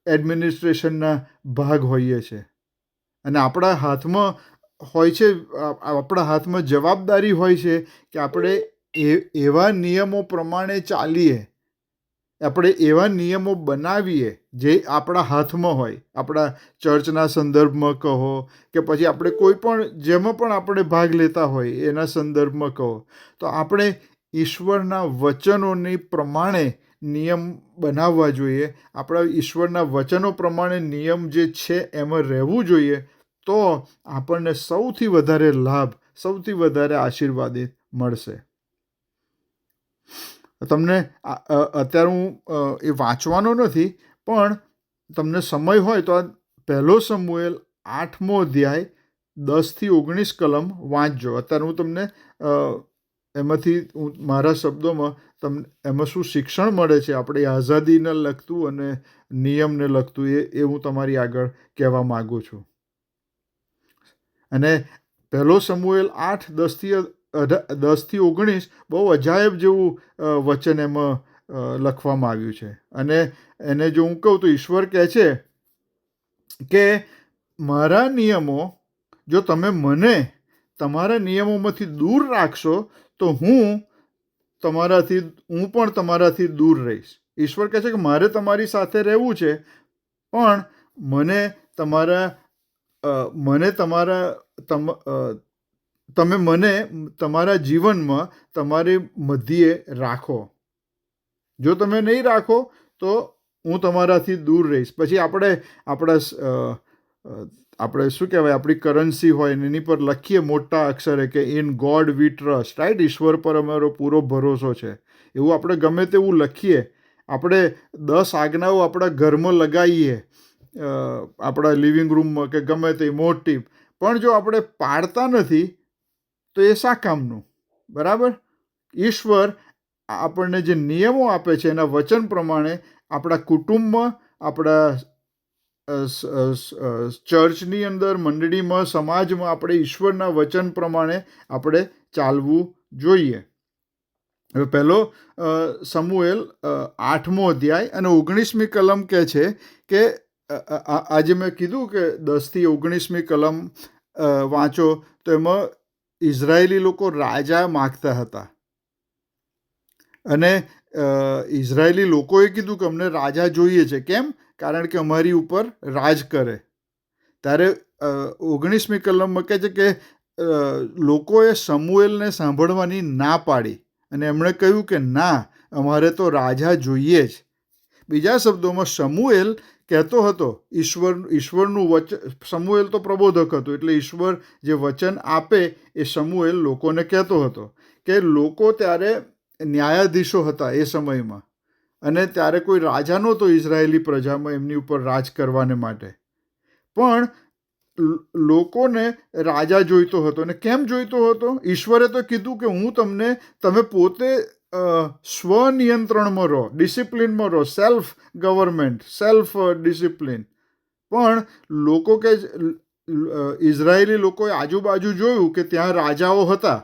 એડમિનિસ્ટ્રેશનના ભાગ હોઈએ છીએ, અને આપણા હાથમાં હોય છે, આપણા હાથમાં જવાબદારી હોય છે કે આપણે એવા નિયમો પ્રમાણે ચાલીએ, આપણે એવા નિયમો બનાવીએ જે આપણા હાથમાં હોય. આપણા ચર્ચના સંદર્ભમાં કહો કે પછી આપણે કોઈ પણ જેમાં પણ આપણે ભાગ લેતા હોય એના સંદર્ભમાં કહો, તો આપણે ઈશ્વરના વચનોની પ્રમાણે નિયમ બનાવવા જોઈએ. આપણા ઈશ્વરના વચનો પ્રમાણે નિયમ જે છે એમાં રહેવું જોઈએ. તો આપણને સૌથી વધારે લાભ, સૌથી વધારે આશીર્વાદિત મળશે. તમને અત્યારે હું એ વાંચવાનો નથી, પણ તમને સમય હોય તો આ 1 શમુએલ 8મો અધ્યાય 10-19 કલમ વાંચજો. અત્યારે હું તમને એમાંથી મારા શબ્દોમાં તમને એમાં શું શિક્ષણ મળે છે, આપણે આઝાદીને લગતું અને નિયમને લગતું, એ હું તમારી આગળ કહેવા માગું છું. અને 1 શમુએલ 8 10-19 બહુ અજાયબ જેવું વચન એમાં લખવામાં આવ્યું છે. અને એને જો હું કહું તો ઈશ્વર કહે છે કે મારા નિયમો જો તમે મને તમારા નિયમોમાંથી દૂર રાખશો તો હું પણ તમારાથી દૂર રહીશ. ઈશ્વર કહે છે કે મારે તમારી સાથે રહેવું છે, પણ તમે મને તમારા જીવનમાં તમારી મધ્યે રાખો. જો તમે નહીં રાખો તો હું તમારાથી દૂર રહીશ. પછી આપણે શું કહેવાય, આપણી કરન્સી હોય ને એની પર લખીએ મોટા અક્ષરે કે in God V trust, right, ઈશ્વર પર અમારો પૂરો ભરોસો છે. એવું આપણે ગમે તેવું લખીએ. આપણે 10 આજ્ઞાઓ આપણા ઘરમાં લગાવીએ, આપણા લિવિંગ રૂમમાં કે ગમે તે મોટી, પણ જો આપણે પાળતા નથી તો એ શા કામનું? બરાબર. ઈશ્વર આપણને જે નિયમો આપે છે એના વચન પ્રમાણે આપણા કુટુંબમાં, આપણા ચર્ચની અંદર, મંડળીમાં, સમાજમાં આપણે ઈશ્વરના વચન પ્રમાણે આપણે ચાલવું જોઈએ. હવે પહેલો સમુએલ 8મો અધ્યાય અને 19મી કલમ કહે છે કે આજે મેં કીધું કે 10 થી 19મી કલમ વાંચો તો એમાં ઇઝરાયેલી લોકો રાજા માગતા હતા. અને ઇઝરાયેલી લોકોએ કીધું કે અમને રાજા જોઈએ છે. કેમ? કારણ કે અમારી ઉપર રાજ કરે. ત્યારે 19મી કલમમાં કહે છે કે લોકોએ સમુએલને સાંભળવાની ના પાડી અને એમણે કહ્યું કે ના, અમારે તો રાજા જોઈએ જ. બીજા શબ્દોમાં સમુએલ કહેતો હતો ઈશ્વરનું વચન. સમુએલ તો પ્રબોધક હતો, એટલે ઈશ્વર જે વચન આપે એ સમુએલ લોકોને કહેતો હતો. કે લોકો ત્યારે ન્યાયાધીશો હતા એ સમયમાં, અને ત્યારે કોઈ રાજા નહોતો ઇઝરાયેલી પ્રજામાં એમની ઉપર રાજ કરવાને માટે. પણ લોકોને રાજા જોઈતો હતો. અને કેમ જોઈતો હતો? ઈશ્વરે તો કીધું કે તમે પોતે સ્વનિયંત્રણમાં રહો, ડિસિપ્લિનમાં રહો, સેલ્ફ ગવર્મેન્ટ, સેલ્ફ ડિસિપ્લિન. પણ લોકો કે ઇઝરાયેલી લોકોએ આજુબાજુ જોયું કે ત્યાં રાજાઓ હતા,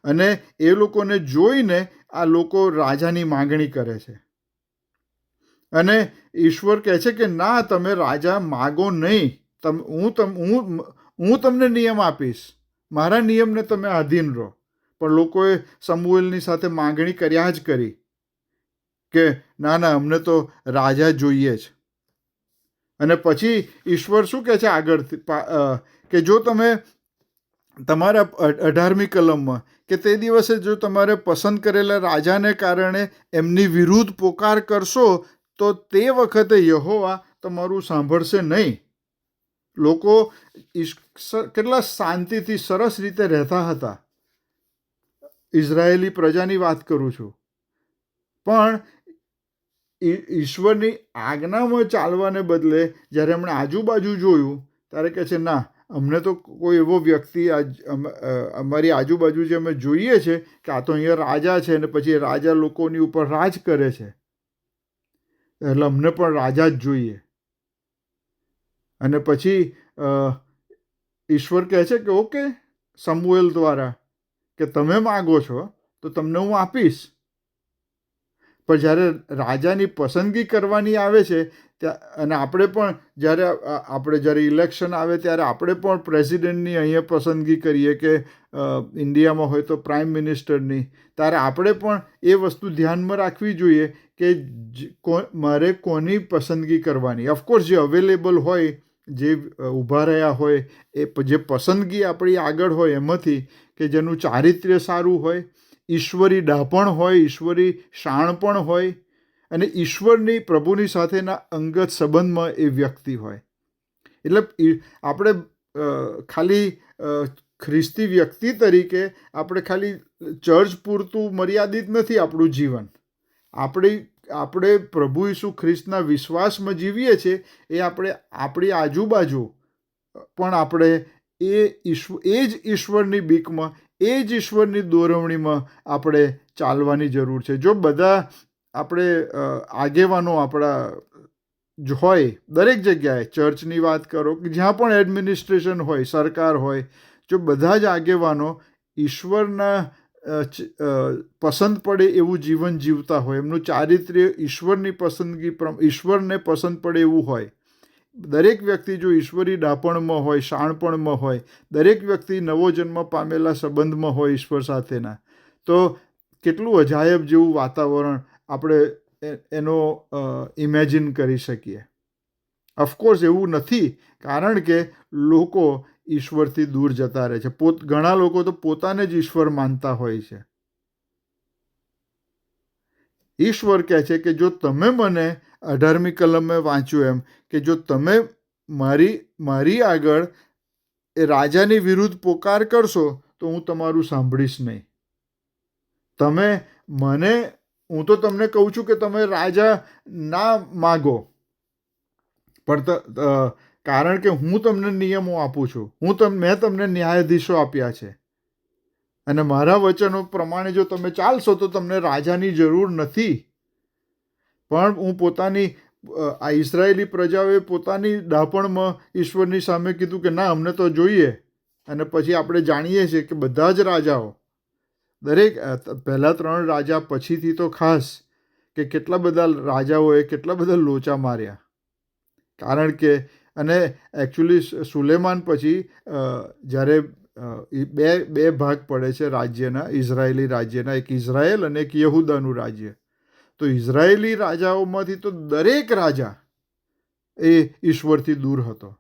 અને એ લોકોને જોઈને આ લોકો રાજાની માંગણી કરે છે. અને ઈશ્વર કહે છે કે ના, તમે રાજા માગો નહીં. હું તમને નિયમ આપીશ, મારા નિયમને તમે આધીન રહો. પણ લોકોએ સમુએલની સાથે માંગણી કર્યા જ કરી કે ના, અમને તો રાજા જોઈએ જ. અને પછી ઈશ્વર શું કહે છે આગળથી કે જો તમે તમારા 18મી કલમમાં કે તે દિવસે જો તમારે પસંદ કરેલા રાજાને કારણે એમની વિરુદ્ધ પોકાર કરશો તો તે વખતે યહોવા તમારું સાંભળશે નહીં. લોકો કેટલા શાંતિથી સરસ રીતે રહેતા હતા. ઇઝરાયેલી પ્રજાની વાત કરું છું. પણ ઈશ્વરની આજ્ઞામાં ચાલવાને બદલે જ્યારે એમણે આજુબાજુ જોયું ત્યારે કહે છે ના, અમને તો કોઈ એવો વ્યક્તિ અમારી આજુબાજુ જે અમે જોઈએ છે કે આ તો અહીંયા રાજા છે, અને પછી રાજા લોકોની ઉપર રાજ કરે છે, એટલે અમને પણ રાજા જ જોઈએ. અને પછી ઈશ્વર કહે છે કે ઓકે, સમુએલ દ્વારા કે તમે માગો છો તો તમને હું આપીશ. પણ જ્યારે રાજાની પસંદગી કરવાની આવે છે અને આપણે પણ જ્યારે ઇલેક્શન આવે ત્યારે આપણે પણ પ્રેસિડેન્ટની અહીંયા પસંદગી કરીએ કે ઇન્ડિયામાં હોય તો પ્રાઇમ મિનિસ્ટરની, ત્યારે આપણે પણ એ વસ્તુ ધ્યાનમાં રાખવી જોઈએ કે મારે કોની પસંદગી કરવાની. ઓફકોર્સ જે અવેલેબલ હોય, જે ઊભા રહ્યા હોય, એ જે પસંદગી આપણી આગળ હોય એમાંથી કે જેનું ચારિત્ર્ય સારું હોય, ઈશ્વરી ડાપણ હોય, ઈશ્વરી શાણપણ હોય, અને ઈશ્વરની પ્રભુની સાથેના અંગત સંબંધમાં એ વ્યક્તિ હોય. એટલે આપણે ખાલી ખ્રિસ્તી વ્યક્તિ તરીકે આપણે ખાલી ચર્ચ પૂરતું મર્યાદિત નથી આપણું જીવન. આપણે પ્રભુ ઈસુ ખ્રિસ્તના વિશ્વાસમાં જીવીએ છીએ એ આપણે આપણી આજુબાજુ પણ આપણે એ જ ઈશ્વરની બીકમાં, એ જ ઈશ્વરની દોરવણીમાં આપણે ચાલવાની જરૂર છે. જો બધા આપણે આગેવાનો આપણા હોય દરેક જગ્યાએ, ચર્ચની વાત કરો કે જ્યાં પણ એડમિનિસ્ટ્રેશન હોય, સરકાર હોય, જો બધા જ આગેવાનો ઈશ્વરના પસંદ પડે એવું જીવન જીવતા હોય, એમનું ચારિત્ર્ય ઈશ્વરને પસંદ પડે એવું હોય. દરેક વ્યક્તિ જો ઈશ્વરી ડાપણમાં હોય, શાણપણમાં હોય, દરેક વ્યક્તિ નવો જન્મ પામેલા સંબંધમાં હોય ઈશ્વર સાથેના, તો કેટલું અજાયબ જેવું વાતાવરણ આપણે એનો ઇમેજિન કરી શકીએ. ઓફકોર્સ એવું નથી, કારણ કે લોકો ઈશ્વરથી દૂર જતા રહે છે. ઘણા લોકો તો પોતાને જ ઈશ્વર માનતા હોય છે. ઈશ્વર કહે છે કે જો તમે મને 18મી કલમે વાંચ્યું એમ કે જો તમે મારી આગળ એ રાજાની વિરુદ્ધ પોકાર કરશો તો હું તમારું સાંભળીશ નહીં. હું તો તમને કહું છું કે તમે રાજા ના માગો, પણ કારણ કે હું તમને નિયમો આપું છું, મેં તમને ન્યાયાધીશો આપ્યા છે, અને મારા વચનો પ્રમાણે જો તમે ચાલશો તો તમને રાજાની જરૂર નથી. પણ હું આ ઇઝરાયેલી પ્રજાઓએ પોતાની ડાપણમાં ઈશ્વરની સામે કીધું કે ના, અમને તો જોઈએ. અને પછી આપણે જાણીએ છીએ કે બધા જ રાજાઓ, દરેક પહેલા 3 રાજા પછીથી તો ખાસ, કે કેટલા બધા રાજાઓએ કેટલા બધા લોચા માર્યા. કારણ કે અને એકચ્યુઅલી સુલેમાન પછી જ્યારે બે ભાગ પડે છે રાજ્યના, ઇઝરાયેલી રાજ્યના, એક ઇઝરાયેલ અને એક યહૂદાનું રાજ્ય. તો ઇઝરાયેલી રાજાઓમાંથી તો દરેક રાજા એ ઈશ્વરથી દૂર હતો.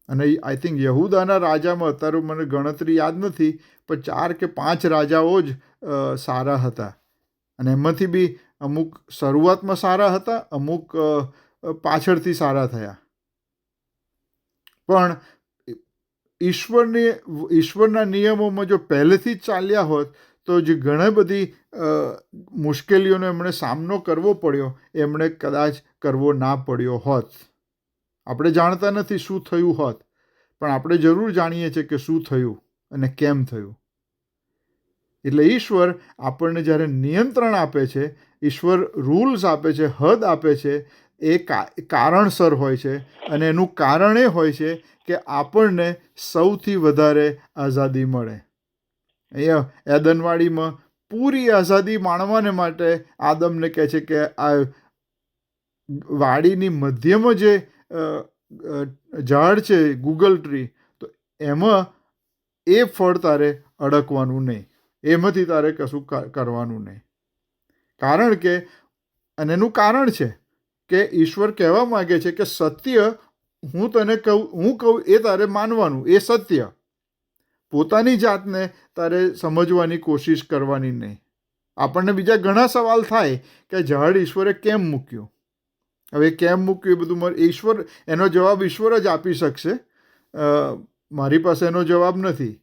અને આઈ થિંક યહૂદાના રાજામાં અત્યારે મને ગણતરી યાદ નથી, પણ 4 કે 5 રાજાઓ જ સારા હતા. અને એમાંથી બી અમુક શરૂઆતમાં સારા હતા, અમુક પાછળથી સારા થયા. પણ ઈશ્વરના નિયમોમાં જો પહેલેથી જ ચાલ્યા હોત તો જે ઘણી બધી મુશ્કેલીઓનો એમણે સામનો કરવો પડ્યો, એમણે કદાચ કરવો ના પડ્યો હોત. આપણે જાણતા નથી શું થયું હોત, પણ આપણે જરૂર જાણીએ છીએ કે શું થયું અને કેમ થયું. એટલે ઈશ્વર આપણને જ્યારે નિયંત્રણ આપે છે, ઈશ્વર રૂલ્સ આપે છે, હદ આપે છે, એ કારણસર હોય છે. અને એનું કારણ એ હોય છે કે આપણને સૌથી વધારે આઝાદી મળે. અહીંયા એદનવાડીમાં પૂરી આઝાદી માણવાને માટે આદમને કહે છે કે આ વાડીની મધ્યમાં જે ઝાડ છે, ગૂગલ ટ્રી, તો એમાં એ ફળ તારે અડકવાનું નહીં, એમાંથી તારે કશું કરવાનું નહીં. કારણ કે, અને એનું કારણ છે કે ઈશ્વર કહેવા માગે છે કે સત્ય હું કહું એ તારે માનવાનું, એ સત્ય. પોતાની જાતને તારે સમજવાની કોશિશ કરવાની નહીં. આપણને બીજા ઘણા સવાલ થાય કે ઝાડ ઈશ્વરે કેમ મૂક્યું. હવે કેમ મૂક્યું એ બધું ઈશ્વર, એનો જવાબ ઈશ્વર જ આપી શકશે. મારી પાસે એનો જવાબ નથી.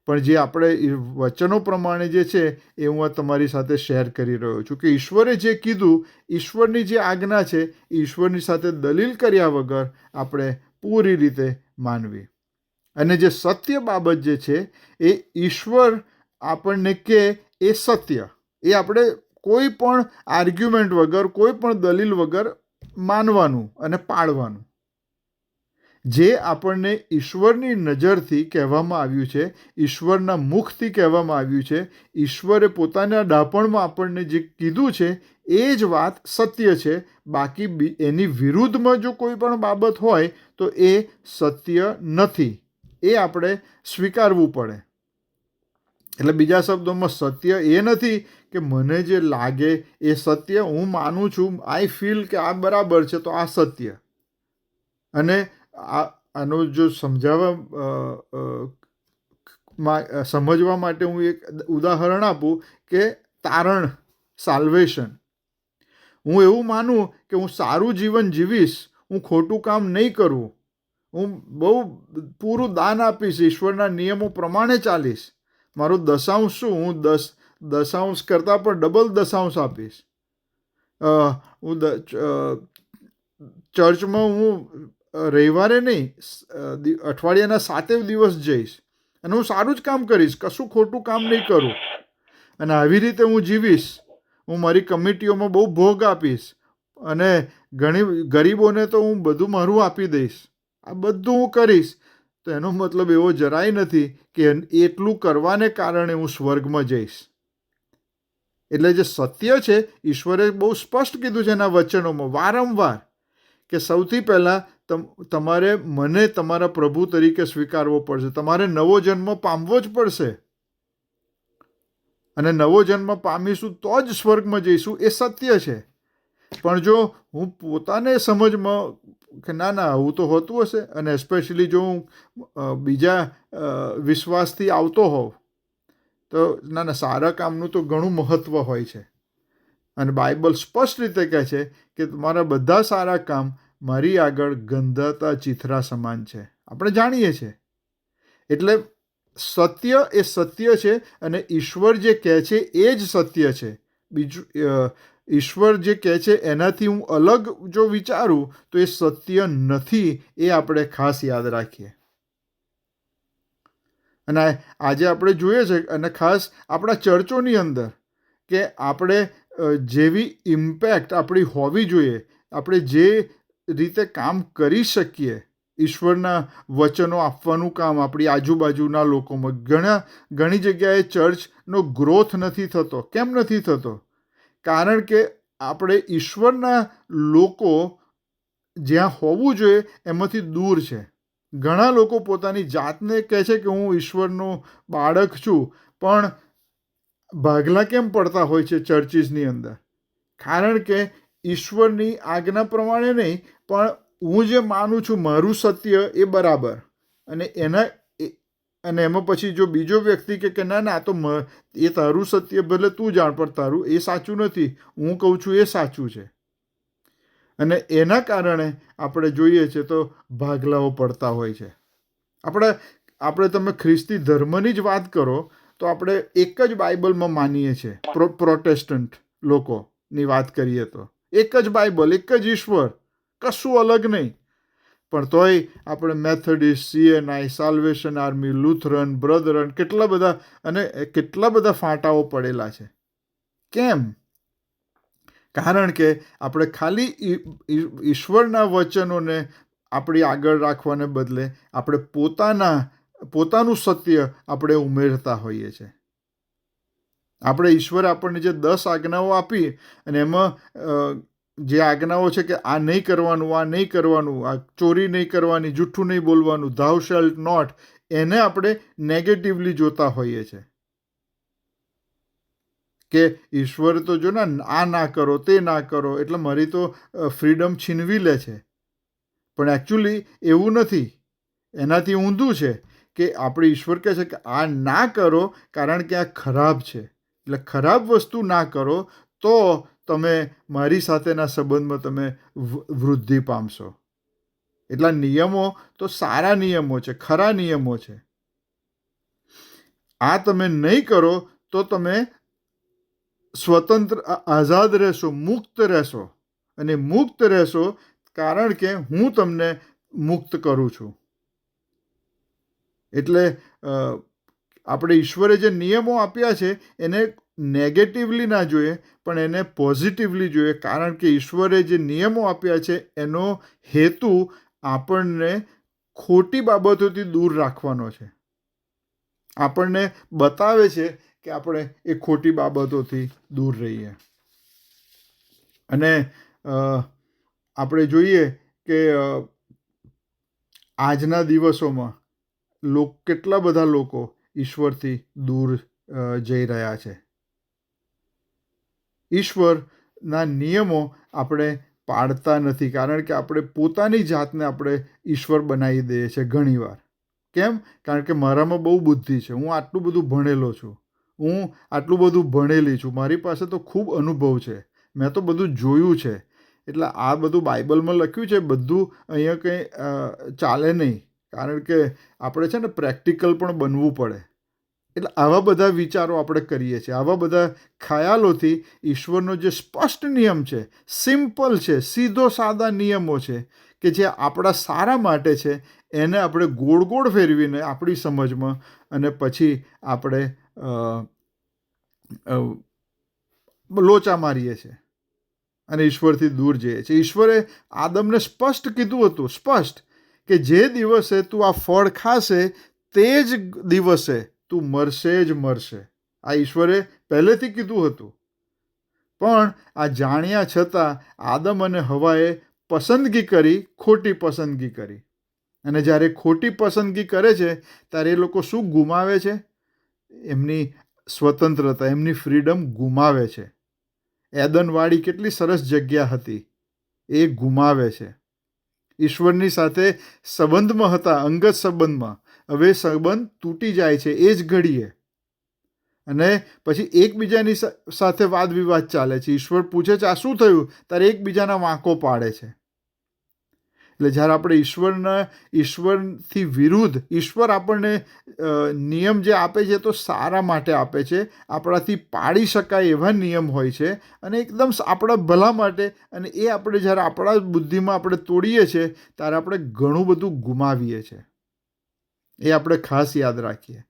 પણ જે આપણે વચનો પ્રમાણે જે છે એ હું આ તમારી સાથે શેર કરી રહ્યો છું કે ઈશ્વરે જે કીધું, ઈશ્વરની જે આજ્ઞા છે, ઈશ્વરની સાથે દલીલ કર્યા વગર આપણે પૂરી રીતે માનવી. અને જે સત્ય બાબત જે છે એ ઈશ્વર આપણને કે એ સત્ય, એ આપણે કોઈ પણ આર્ગ્યુમેન્ટ વગર, કોઈ પણ દલીલ વગર માનવાનું અને પાળવાનું. જે આપણને ઈશ્વરની નજરથી કહેવામાં આવ્યું છે, ઈશ્વરના મુખથી કહેવામાં આવ્યું છે, ઈશ્વરે પોતાના ડાપણમાં આપણને જે કીધું છે એ જ વાત સત્ય છે. બાકી એની વિરુદ્ધમાં જો કોઈ પણ બાબત હોય તો એ સત્ય નથી. એ આપણે સ્વીકારવું પડે. એટલે બીજા શબ્દોમાં સત્ય એ નથી કે મને જે લાગે એ સત્ય, હું માનું છું, આઈ ફીલ કે આ બરાબર છે તો આ સત્ય. અને આનો જો સમજવા માટે હું એક ઉદાહરણ આપું કે તારણ, સાલ્વેશન. હું એવું માનું કે હું સારું જીવન જીવીશ, હું ખોટું કામ નહીં કરું, હું બહુ પૂરું દાન આપીશ, ઈશ્વરના નિયમો પ્રમાણે ચાલીશ, મારું દશાંશ શું, હું દશાંશ કરતાં પણ ડબલ દશાંશ આપીશ, હું ચર્ચમાં હું રવિવારે નહીં, અઠવાડિયાના 7 દિવસ જઈશ, અને હું સારું જ કામ કરીશ, કશું ખોટું કામ નહીં કરું, અને આવી રીતે હું જીવીશ. હું મારી કમિટીઓમાં બહુ ભોગ આપીશ, અને ઘણી ગરીબોને તો હું બધું મારું આપી દઈશ. આ બધું હું કરીશ, તો એનો મતલબ એવો જરાય નથી કે એટલું કરવાને કારણે હું સ્વર્ગમાં જઈશ. એટલે જે સત્ય છે, ઈશ્વરે બહુ સ્પષ્ટ કીધું છે એના વચનોમાં વારંવાર કે સૌથી પહેલાં તમારે મને તમારા પ્રભુ તરીકે સ્વીકારવો પડશે. તમારે નવો જન્મ પામવો જ પડશે. અને નવો જન્મ પામીશું તો જ સ્વર્ગમાં જઈશું, એ સત્ય છે. પણ જો હું પોતાને સમજમાં કે ના આવું તો હોતું હશે, અને એસ્પેશિયલી જો હું બીજા વિશ્વાસથી આવતો હોઉં, તો ના સારા કામનું તો ઘણું મહત્ત્વ હોય છે. અને બાઇબલ સ્પષ્ટ રીતે કહે છે કે તમારા બધા સારા કામ મારી આગળ ગંધાતા ચીથરા સમાન છે. આપણે જાણીએ છીએ. એટલે સત્ય એ સત્ય છે, અને ઈશ્વર જે કહે છે એ જ સત્ય છે. બીજું ઈશ્વર જે કહે છે એનાથી હું અલગ જો વિચારું તો એ સત્ય નથી. એ આપણે ખાસ યાદ રાખીએ. અને આજે આપણે જોઈએ છે, અને ખાસ આપણા ચર્ચોની અંદર, કે આપણે જેવી ઇમ્પેક્ટ આપણી હોવી જોઈએ, આપણે જે રીતે કામ કરી શકીએ, ઈશ્વરના વચનો આપવાનું કામ આપણી આજુબાજુના લોકોમાં, ઘણી જગ્યાએ ચર્ચનો ગ્રોથ નથી થતો. કેમ નથી થતો? કારણ કે આપણે ઈશ્વરના લોકો જ્યાં હોવું જોઈએ એમાંથી દૂર છે. ઘણા લોકો પોતાની જાતને કહે છે કે હું ઈશ્વરનો બાળક છું, પણ ભાગલા કેમ પડતા હોય છે ચર્ચિસની અંદર? કારણ કે ઈશ્વરની આજ્ઞા પ્રમાણે નહીં, પણ હું જે માનું છું મારું સત્ય એ બરાબર, અને એમાં પછી જો બીજો વ્યક્તિ કે ના આ તો એ તારું સત્ય ભલે તું જાણ, પણ તારું એ સાચું નથી, હું કહું છું એ સાચું છે. અને એના કારણે આપણે જોઈએ છે તો ભાગલાઓ પડતા હોય છે. આપણે તમે ખ્રિસ્તી ધર્મની જ વાત કરો તો આપણે એક જ બાઇબલમાં માનીએ છીએ. પ્રોટેસ્ટન્ટ લોકોની વાત કરીએ તો એક જ બાઇબલ, એક જ ઈશ્વર, કશું અલગ નહીં. પણ તોય આપણે Methodist, CNI, salvation army, લુથરન, brethren, કેટલા બધા ફાંટાઓ પડેલા છે. કેમ? કારણ કે આપણે ખાલી ઈશ્વરના વચનોને આપણી આગળ રાખવાને બદલે આપણે પોતાનું સત્ય આપણે ઉમેરતા હોઈએ છીએ. આપણે ઈશ્વર આપણને જે 10 આજ્ઞાઓ આપી, અને એમાં જે આજ્ઞાઓ છે કે આ નહીં કરવાનું, આ નહીં કરવાનું, આ ચોરી નહીં કરવાની, જૂઠું નહીં બોલવાનું, ધા શેલ્ટ નોટ, એને આપણે નેગેટિવલી જોતા હોઈએ છીએ. કે ઈશ્વર તો જો ને આ ના કરો, તે ના કરો, એટલે મારી તો ફ્રીડમ છીનવી લે છે. પણ એકચ્યુઅલી એવું નથી. એનાથી ઊંધું છે કે આપણે ઈશ્વર કહે છે કે આ ના કરો કારણ કે આ ખરાબ છે. એટલે ખરાબ વસ્તુ ના કરો તો તમે મારી સાથેના સંબંધમાં તમે વૃદ્ધિ પામશો. એટલા નિયમો તો સારા નિયમો છે, ખરા નિયમો છે. આ તમે નહીં કરો તો તમે સ્વતંત્ર, આઝાદ રહેશો, મુક્ત રહેશો. અને મુક્ત રહેશો કારણ કે હું તમને મુક્ત કરું છું. એટલે આપણે ઈશ્વરે જે નિયમો આપ્યા છે એને નેગેટિવલી ના જોઈએ, પણ એને પોઝિટિવલી જોઈએ. કારણ કે ઈશ્વરે જે નિયમો આપ્યા છે એનો હેતુ આપણને ખોટી બાબતોથી દૂર રાખવાનો છે. આપણને બતાવે છે કે આપણે એ ખોટી બાબતોથી દૂર રહીએ. અને આપણે જોઈએ કે આજના દિવસોમાં કેટલા બધા લોકો ઈશ્વરથી દૂર જઈ રહ્યા છે. ઈશ્વરના નિયમો આપણે પાળતા નથી, કારણ કે આપણે પોતાની જાતને આપણે ઈશ્વર બનાવી દઈએ છીએ ઘણીવાર. કેમ? કારણ કે મારામાં બહુ બુદ્ધિ છે, હું આટલું બધું ભણેલો છું, હું આટલું બધું ભણેલી છું, મારી પાસે તો ખૂબ અનુભવ છે, મેં તો બધું જોયું છે. એટલે આ બધું બાઇબલમાં લખ્યું છે, બધું અહીંયા કંઈ ચાલે નહીં. કારણ કે આપણે છે ને પ્રેક્ટિકલ પણ બનવું પડે. એટલે આવા બધા વિચારો આપણે કરીએ છીએ. આવા બધા ખ્યાલોથી ઈશ્વરનો જે સ્પષ્ટ નિયમ છે, સિમ્પલ છે, સીધો સાદા નિયમો છે કે જે આપણા સારા માટે છે, એને આપણે ગોળ ગોળ ફેરવીને આપણી સમજમાં, અને પછી આપણે લોચા મારીએ છીએ અને ઈશ્વરથી દૂર જઈએ છીએ. ઈશ્વરે આદમને સ્પષ્ટ કીધું હતું, સ્પષ્ટ, કે જે દિવસે તું આ ફળ ખાશે તે જ દિવસે તું મરશે જ મરશે. આ ઈશ્વરે પહેલેથી કીધું હતું. પણ આ જાણ્યા છતાં આદમ અને હવાએ પસંદગી કરી, ખોટી પસંદગી કરી. અને જ્યારે ખોટી પસંદગી કરે છે ત્યારે એ લોકો શું ગુમાવે છે? એમની સ્વતંત્રતા, એમની ફ્રીડમ ગુમાવે છે. એદનવાળી કેટલી સરસ જગ્યા હતી, એ ગુમાવે છે. ઈશ્વરની સાથે સંબંધમાં હતા, અંગત સંબંધમાં. હવે સંબંધ તૂટી જાય છે એ જ ઘડીએ. અને પછી એકબીજાની સાથે વાદ વિવાદ ચાલે છે. ઈશ્વર પૂછે છે આ શું થયું, ત્યારે એકબીજાના વાંકો પાડે છે. એટલે જ્યારે આપણે ઈશ્વરથી વિરુદ્ધ, ઈશ્વર આપણને નિયમ જે આપે છે તો સારા માટે આપે છે, આપણાથી પાડી શકાય એવા નિયમ હોય છે અને એકદમ આપણા ભલા માટે. અને એ આપણે જ્યારે આપણા બુદ્ધિમાં આપણે તોડીએ છીએ ત્યારે આપણે ઘણું બધું ગુમાવીએ છીએ. એ આપણે ખાસ યાદ રાખીએ.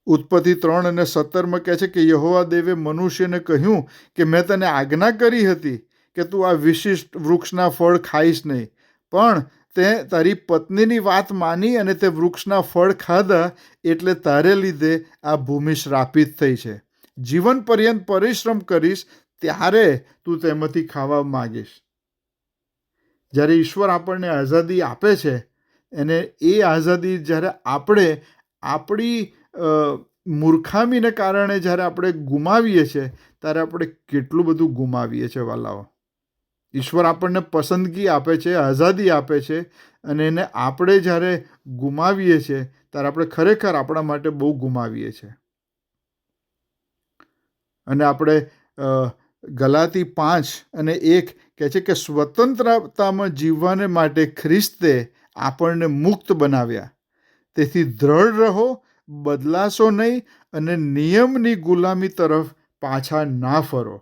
ઉત્પત્તિ 3:17 કહે છે કે યહોવા દેવે મનુષ્યને કહ્યું કે મેં તને આજ્ઞા કરી હતી કે તું આ વિશિષ્ટ વૃક્ષના ફળ ખાઈશ નહીં, પણ તે તારી પત્નીની વાત માની અને તે વૃક્ષના ફળ ખાધા, એટલે તારે લીધે આ ભૂમિ શ્રાપિત થઈ છે. જીવન પર્યંત પરિશ્રમ કરીશ ત્યારે તું તેમાંથી ખાવા માંગીશ. જ્યારે ઈશ્વર આપણને આઝાદી આપે છે અને એ આઝાદી જ્યારે આપણે આપણી મૂર્ખામીને કારણે જ્યારે આપણે ગુમાવીએ છીએ ત્યારે આપણે કેટલું બધું ગુમાવીએ છીએ વાલાઓ. ઈશ્વર આપણને પસંદગી આપે છે, આઝાદી આપે છે, અને એને આપણે જ્યારે ગુમાવીએ છીએ ત્યારે આપણે ખરેખર આપણા માટે બહુ ગુમાવીએ છીએ. અને આપણે ગલાતી 5:1 કહે છે કે સ્વતંત્રતામાં જીવવાને માટે ખ્રિસ્તે આપણને મુક્ત બનાવ્યા. તેથી દ્રઢ રહો, બદલાશો નહીં અને નિયમની ગુલામી તરફ પાછા ના ફરો.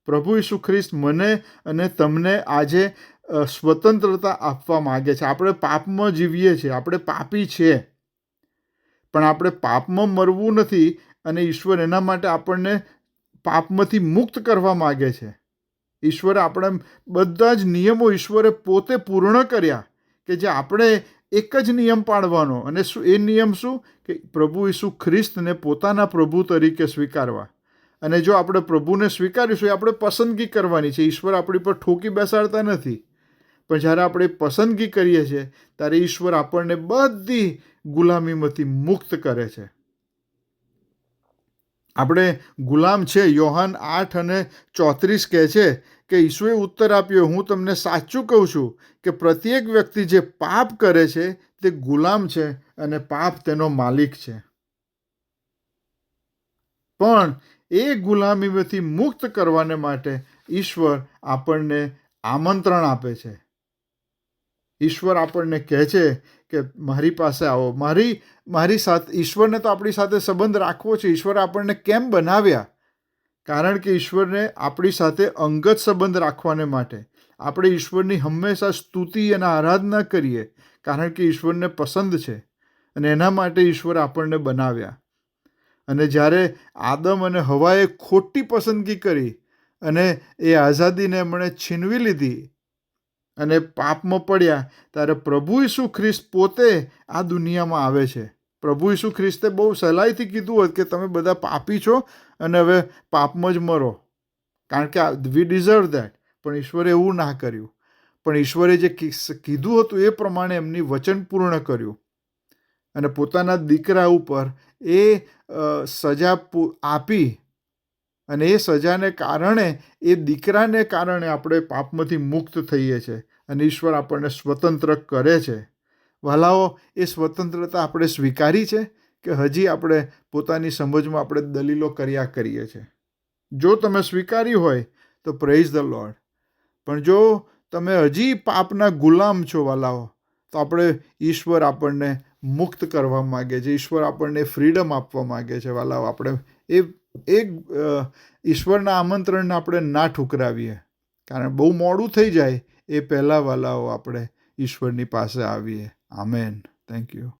પ્રભુ ઈસુ ખ્રિસ્ત મને અને તમને આજે સ્વતંત્રતા આપવા માગે છે. આપણે પાપમાં જીવીએ છીએ, આપણે પાપી છીએ, પણ આપણે પાપમાં મરવું નથી. અને ઈશ્વર એના માટે આપણને પાપમાંથી મુક્ત કરવા માગે છે. ઈશ્વરે આપણા બધા જ નિયમો ઈશ્વરે પોતે પૂર્ણ કર્યા, કે જે આપણે એક જ નિયમ પાળવાનો. અને એ નિયમ શું? કે પ્રભુ ઈસુ ખ્રિસ્તને પોતાના પ્રભુ તરીકે સ્વીકારવા. અને જો આપણે પ્રભુને સ્વીકારીશું, એ આપણે પસંદગી કરવાની છે. ઈશ્વર આપણી પર ઠોકી બેસાડતા નથી. પણ જ્યારે આપણે પસંદગી કરીએ છીએ ત્યારે ઈશ્વર આપણને બધી ગુલામીમાંથી મુક્ત કરે છે. આપણે ગુલામ છે. યોહાન 8:34 કહે છે કે ઈસુએ ઉત્તર આપ્યો, હું તમને સાચું કહું છું કે પ્રત્યેક વ્યક્તિ જે પાપ કરે છે તે ગુલામ છે અને પાપ તેનો માલિક છે. પણ એ ગુલામીમાંથી મુક્ત કરવાને માટે ઈશ્વર આપણને આમંત્રણ આપે છે. ઈશ્વર આપણને કહે છે કે મારી પાસે આવો, મારી સાથે. ઈશ્વરને તો આપણી સાથે સંબંધ રાખવો છે. ઈશ્વરે આપણને કેમ બનાવ્યા? કારણ કે ઈશ્વરને આપણી સાથે અંગત સંબંધ રાખવાને માટે આપણે ઈશ્વરની હંમેશા સ્તુતિ અને આરાધના કરીએ, કારણ કે ઈશ્વરને પસંદ છે અને એના માટે ઈશ્વરે આપણને બનાવ્યા. અને જ્યારે આદમ અને હવાએ ખોટી પસંદગી કરી અને એ આઝાદીને એમણે છીનવી લીધી અને પાપમાં પડ્યા, ત્યારે પ્રભુ ઈસુ ખ્રિસ્ત પોતે આ દુનિયામાં આવે છે. પ્રભુ ઈસુ ખ્રિસ્તે બહુ સહેલાઈથી કીધું હોત કે તમે બધા પાપી છો અને હવે પાપમાં જ મરો, કારણ કે વી ડિઝર્વ ધેટ. પણ ઈશ્વરે એવું ના કર્યું. પણ ઈશ્વરે જે કીધું હતું એ પ્રમાણે એમની વચન પૂર્ણ કર્યું અને પોતાના દીકરા ઉપર એ સજા આપી. અને એ સજાને કારણે, એ દીકરાને કારણે આપણે પાપમાંથી મુક્ત થઈએ છીએ અને ઈશ્વર આપણને સ્વતંત્ર કરે છે. વહાલાઓ, એ સ્વતંત્રતા આપણે સ્વીકારી છે કે હજી આપણે પોતાની સમજમાં આપણે દલીલો કર્યા કરીએ છીએ? જો તમે સ્વીકારી હોય તો પ્રેઇઝ ધ લોર્ડ. પણ જો તમે હજી પાપના ગુલામ છો વહાલાઓ, તો ઈશ્વર આપણને મુક્ત કરવા માગે છે. ઈશ્વર આપણને ફ્રીડમ આપવા માગે છે. વહાલાઓ, આપણે એ ઈશ્વરના આમંત્રણને આપણે ના ઠુકરાવીએ, કારણ બહુ મોડું થઈ જાય એ પહેલાં વહાલાઓ આપણે ઈશ્વરની પાસે આવીએ. આમેન. Thank you.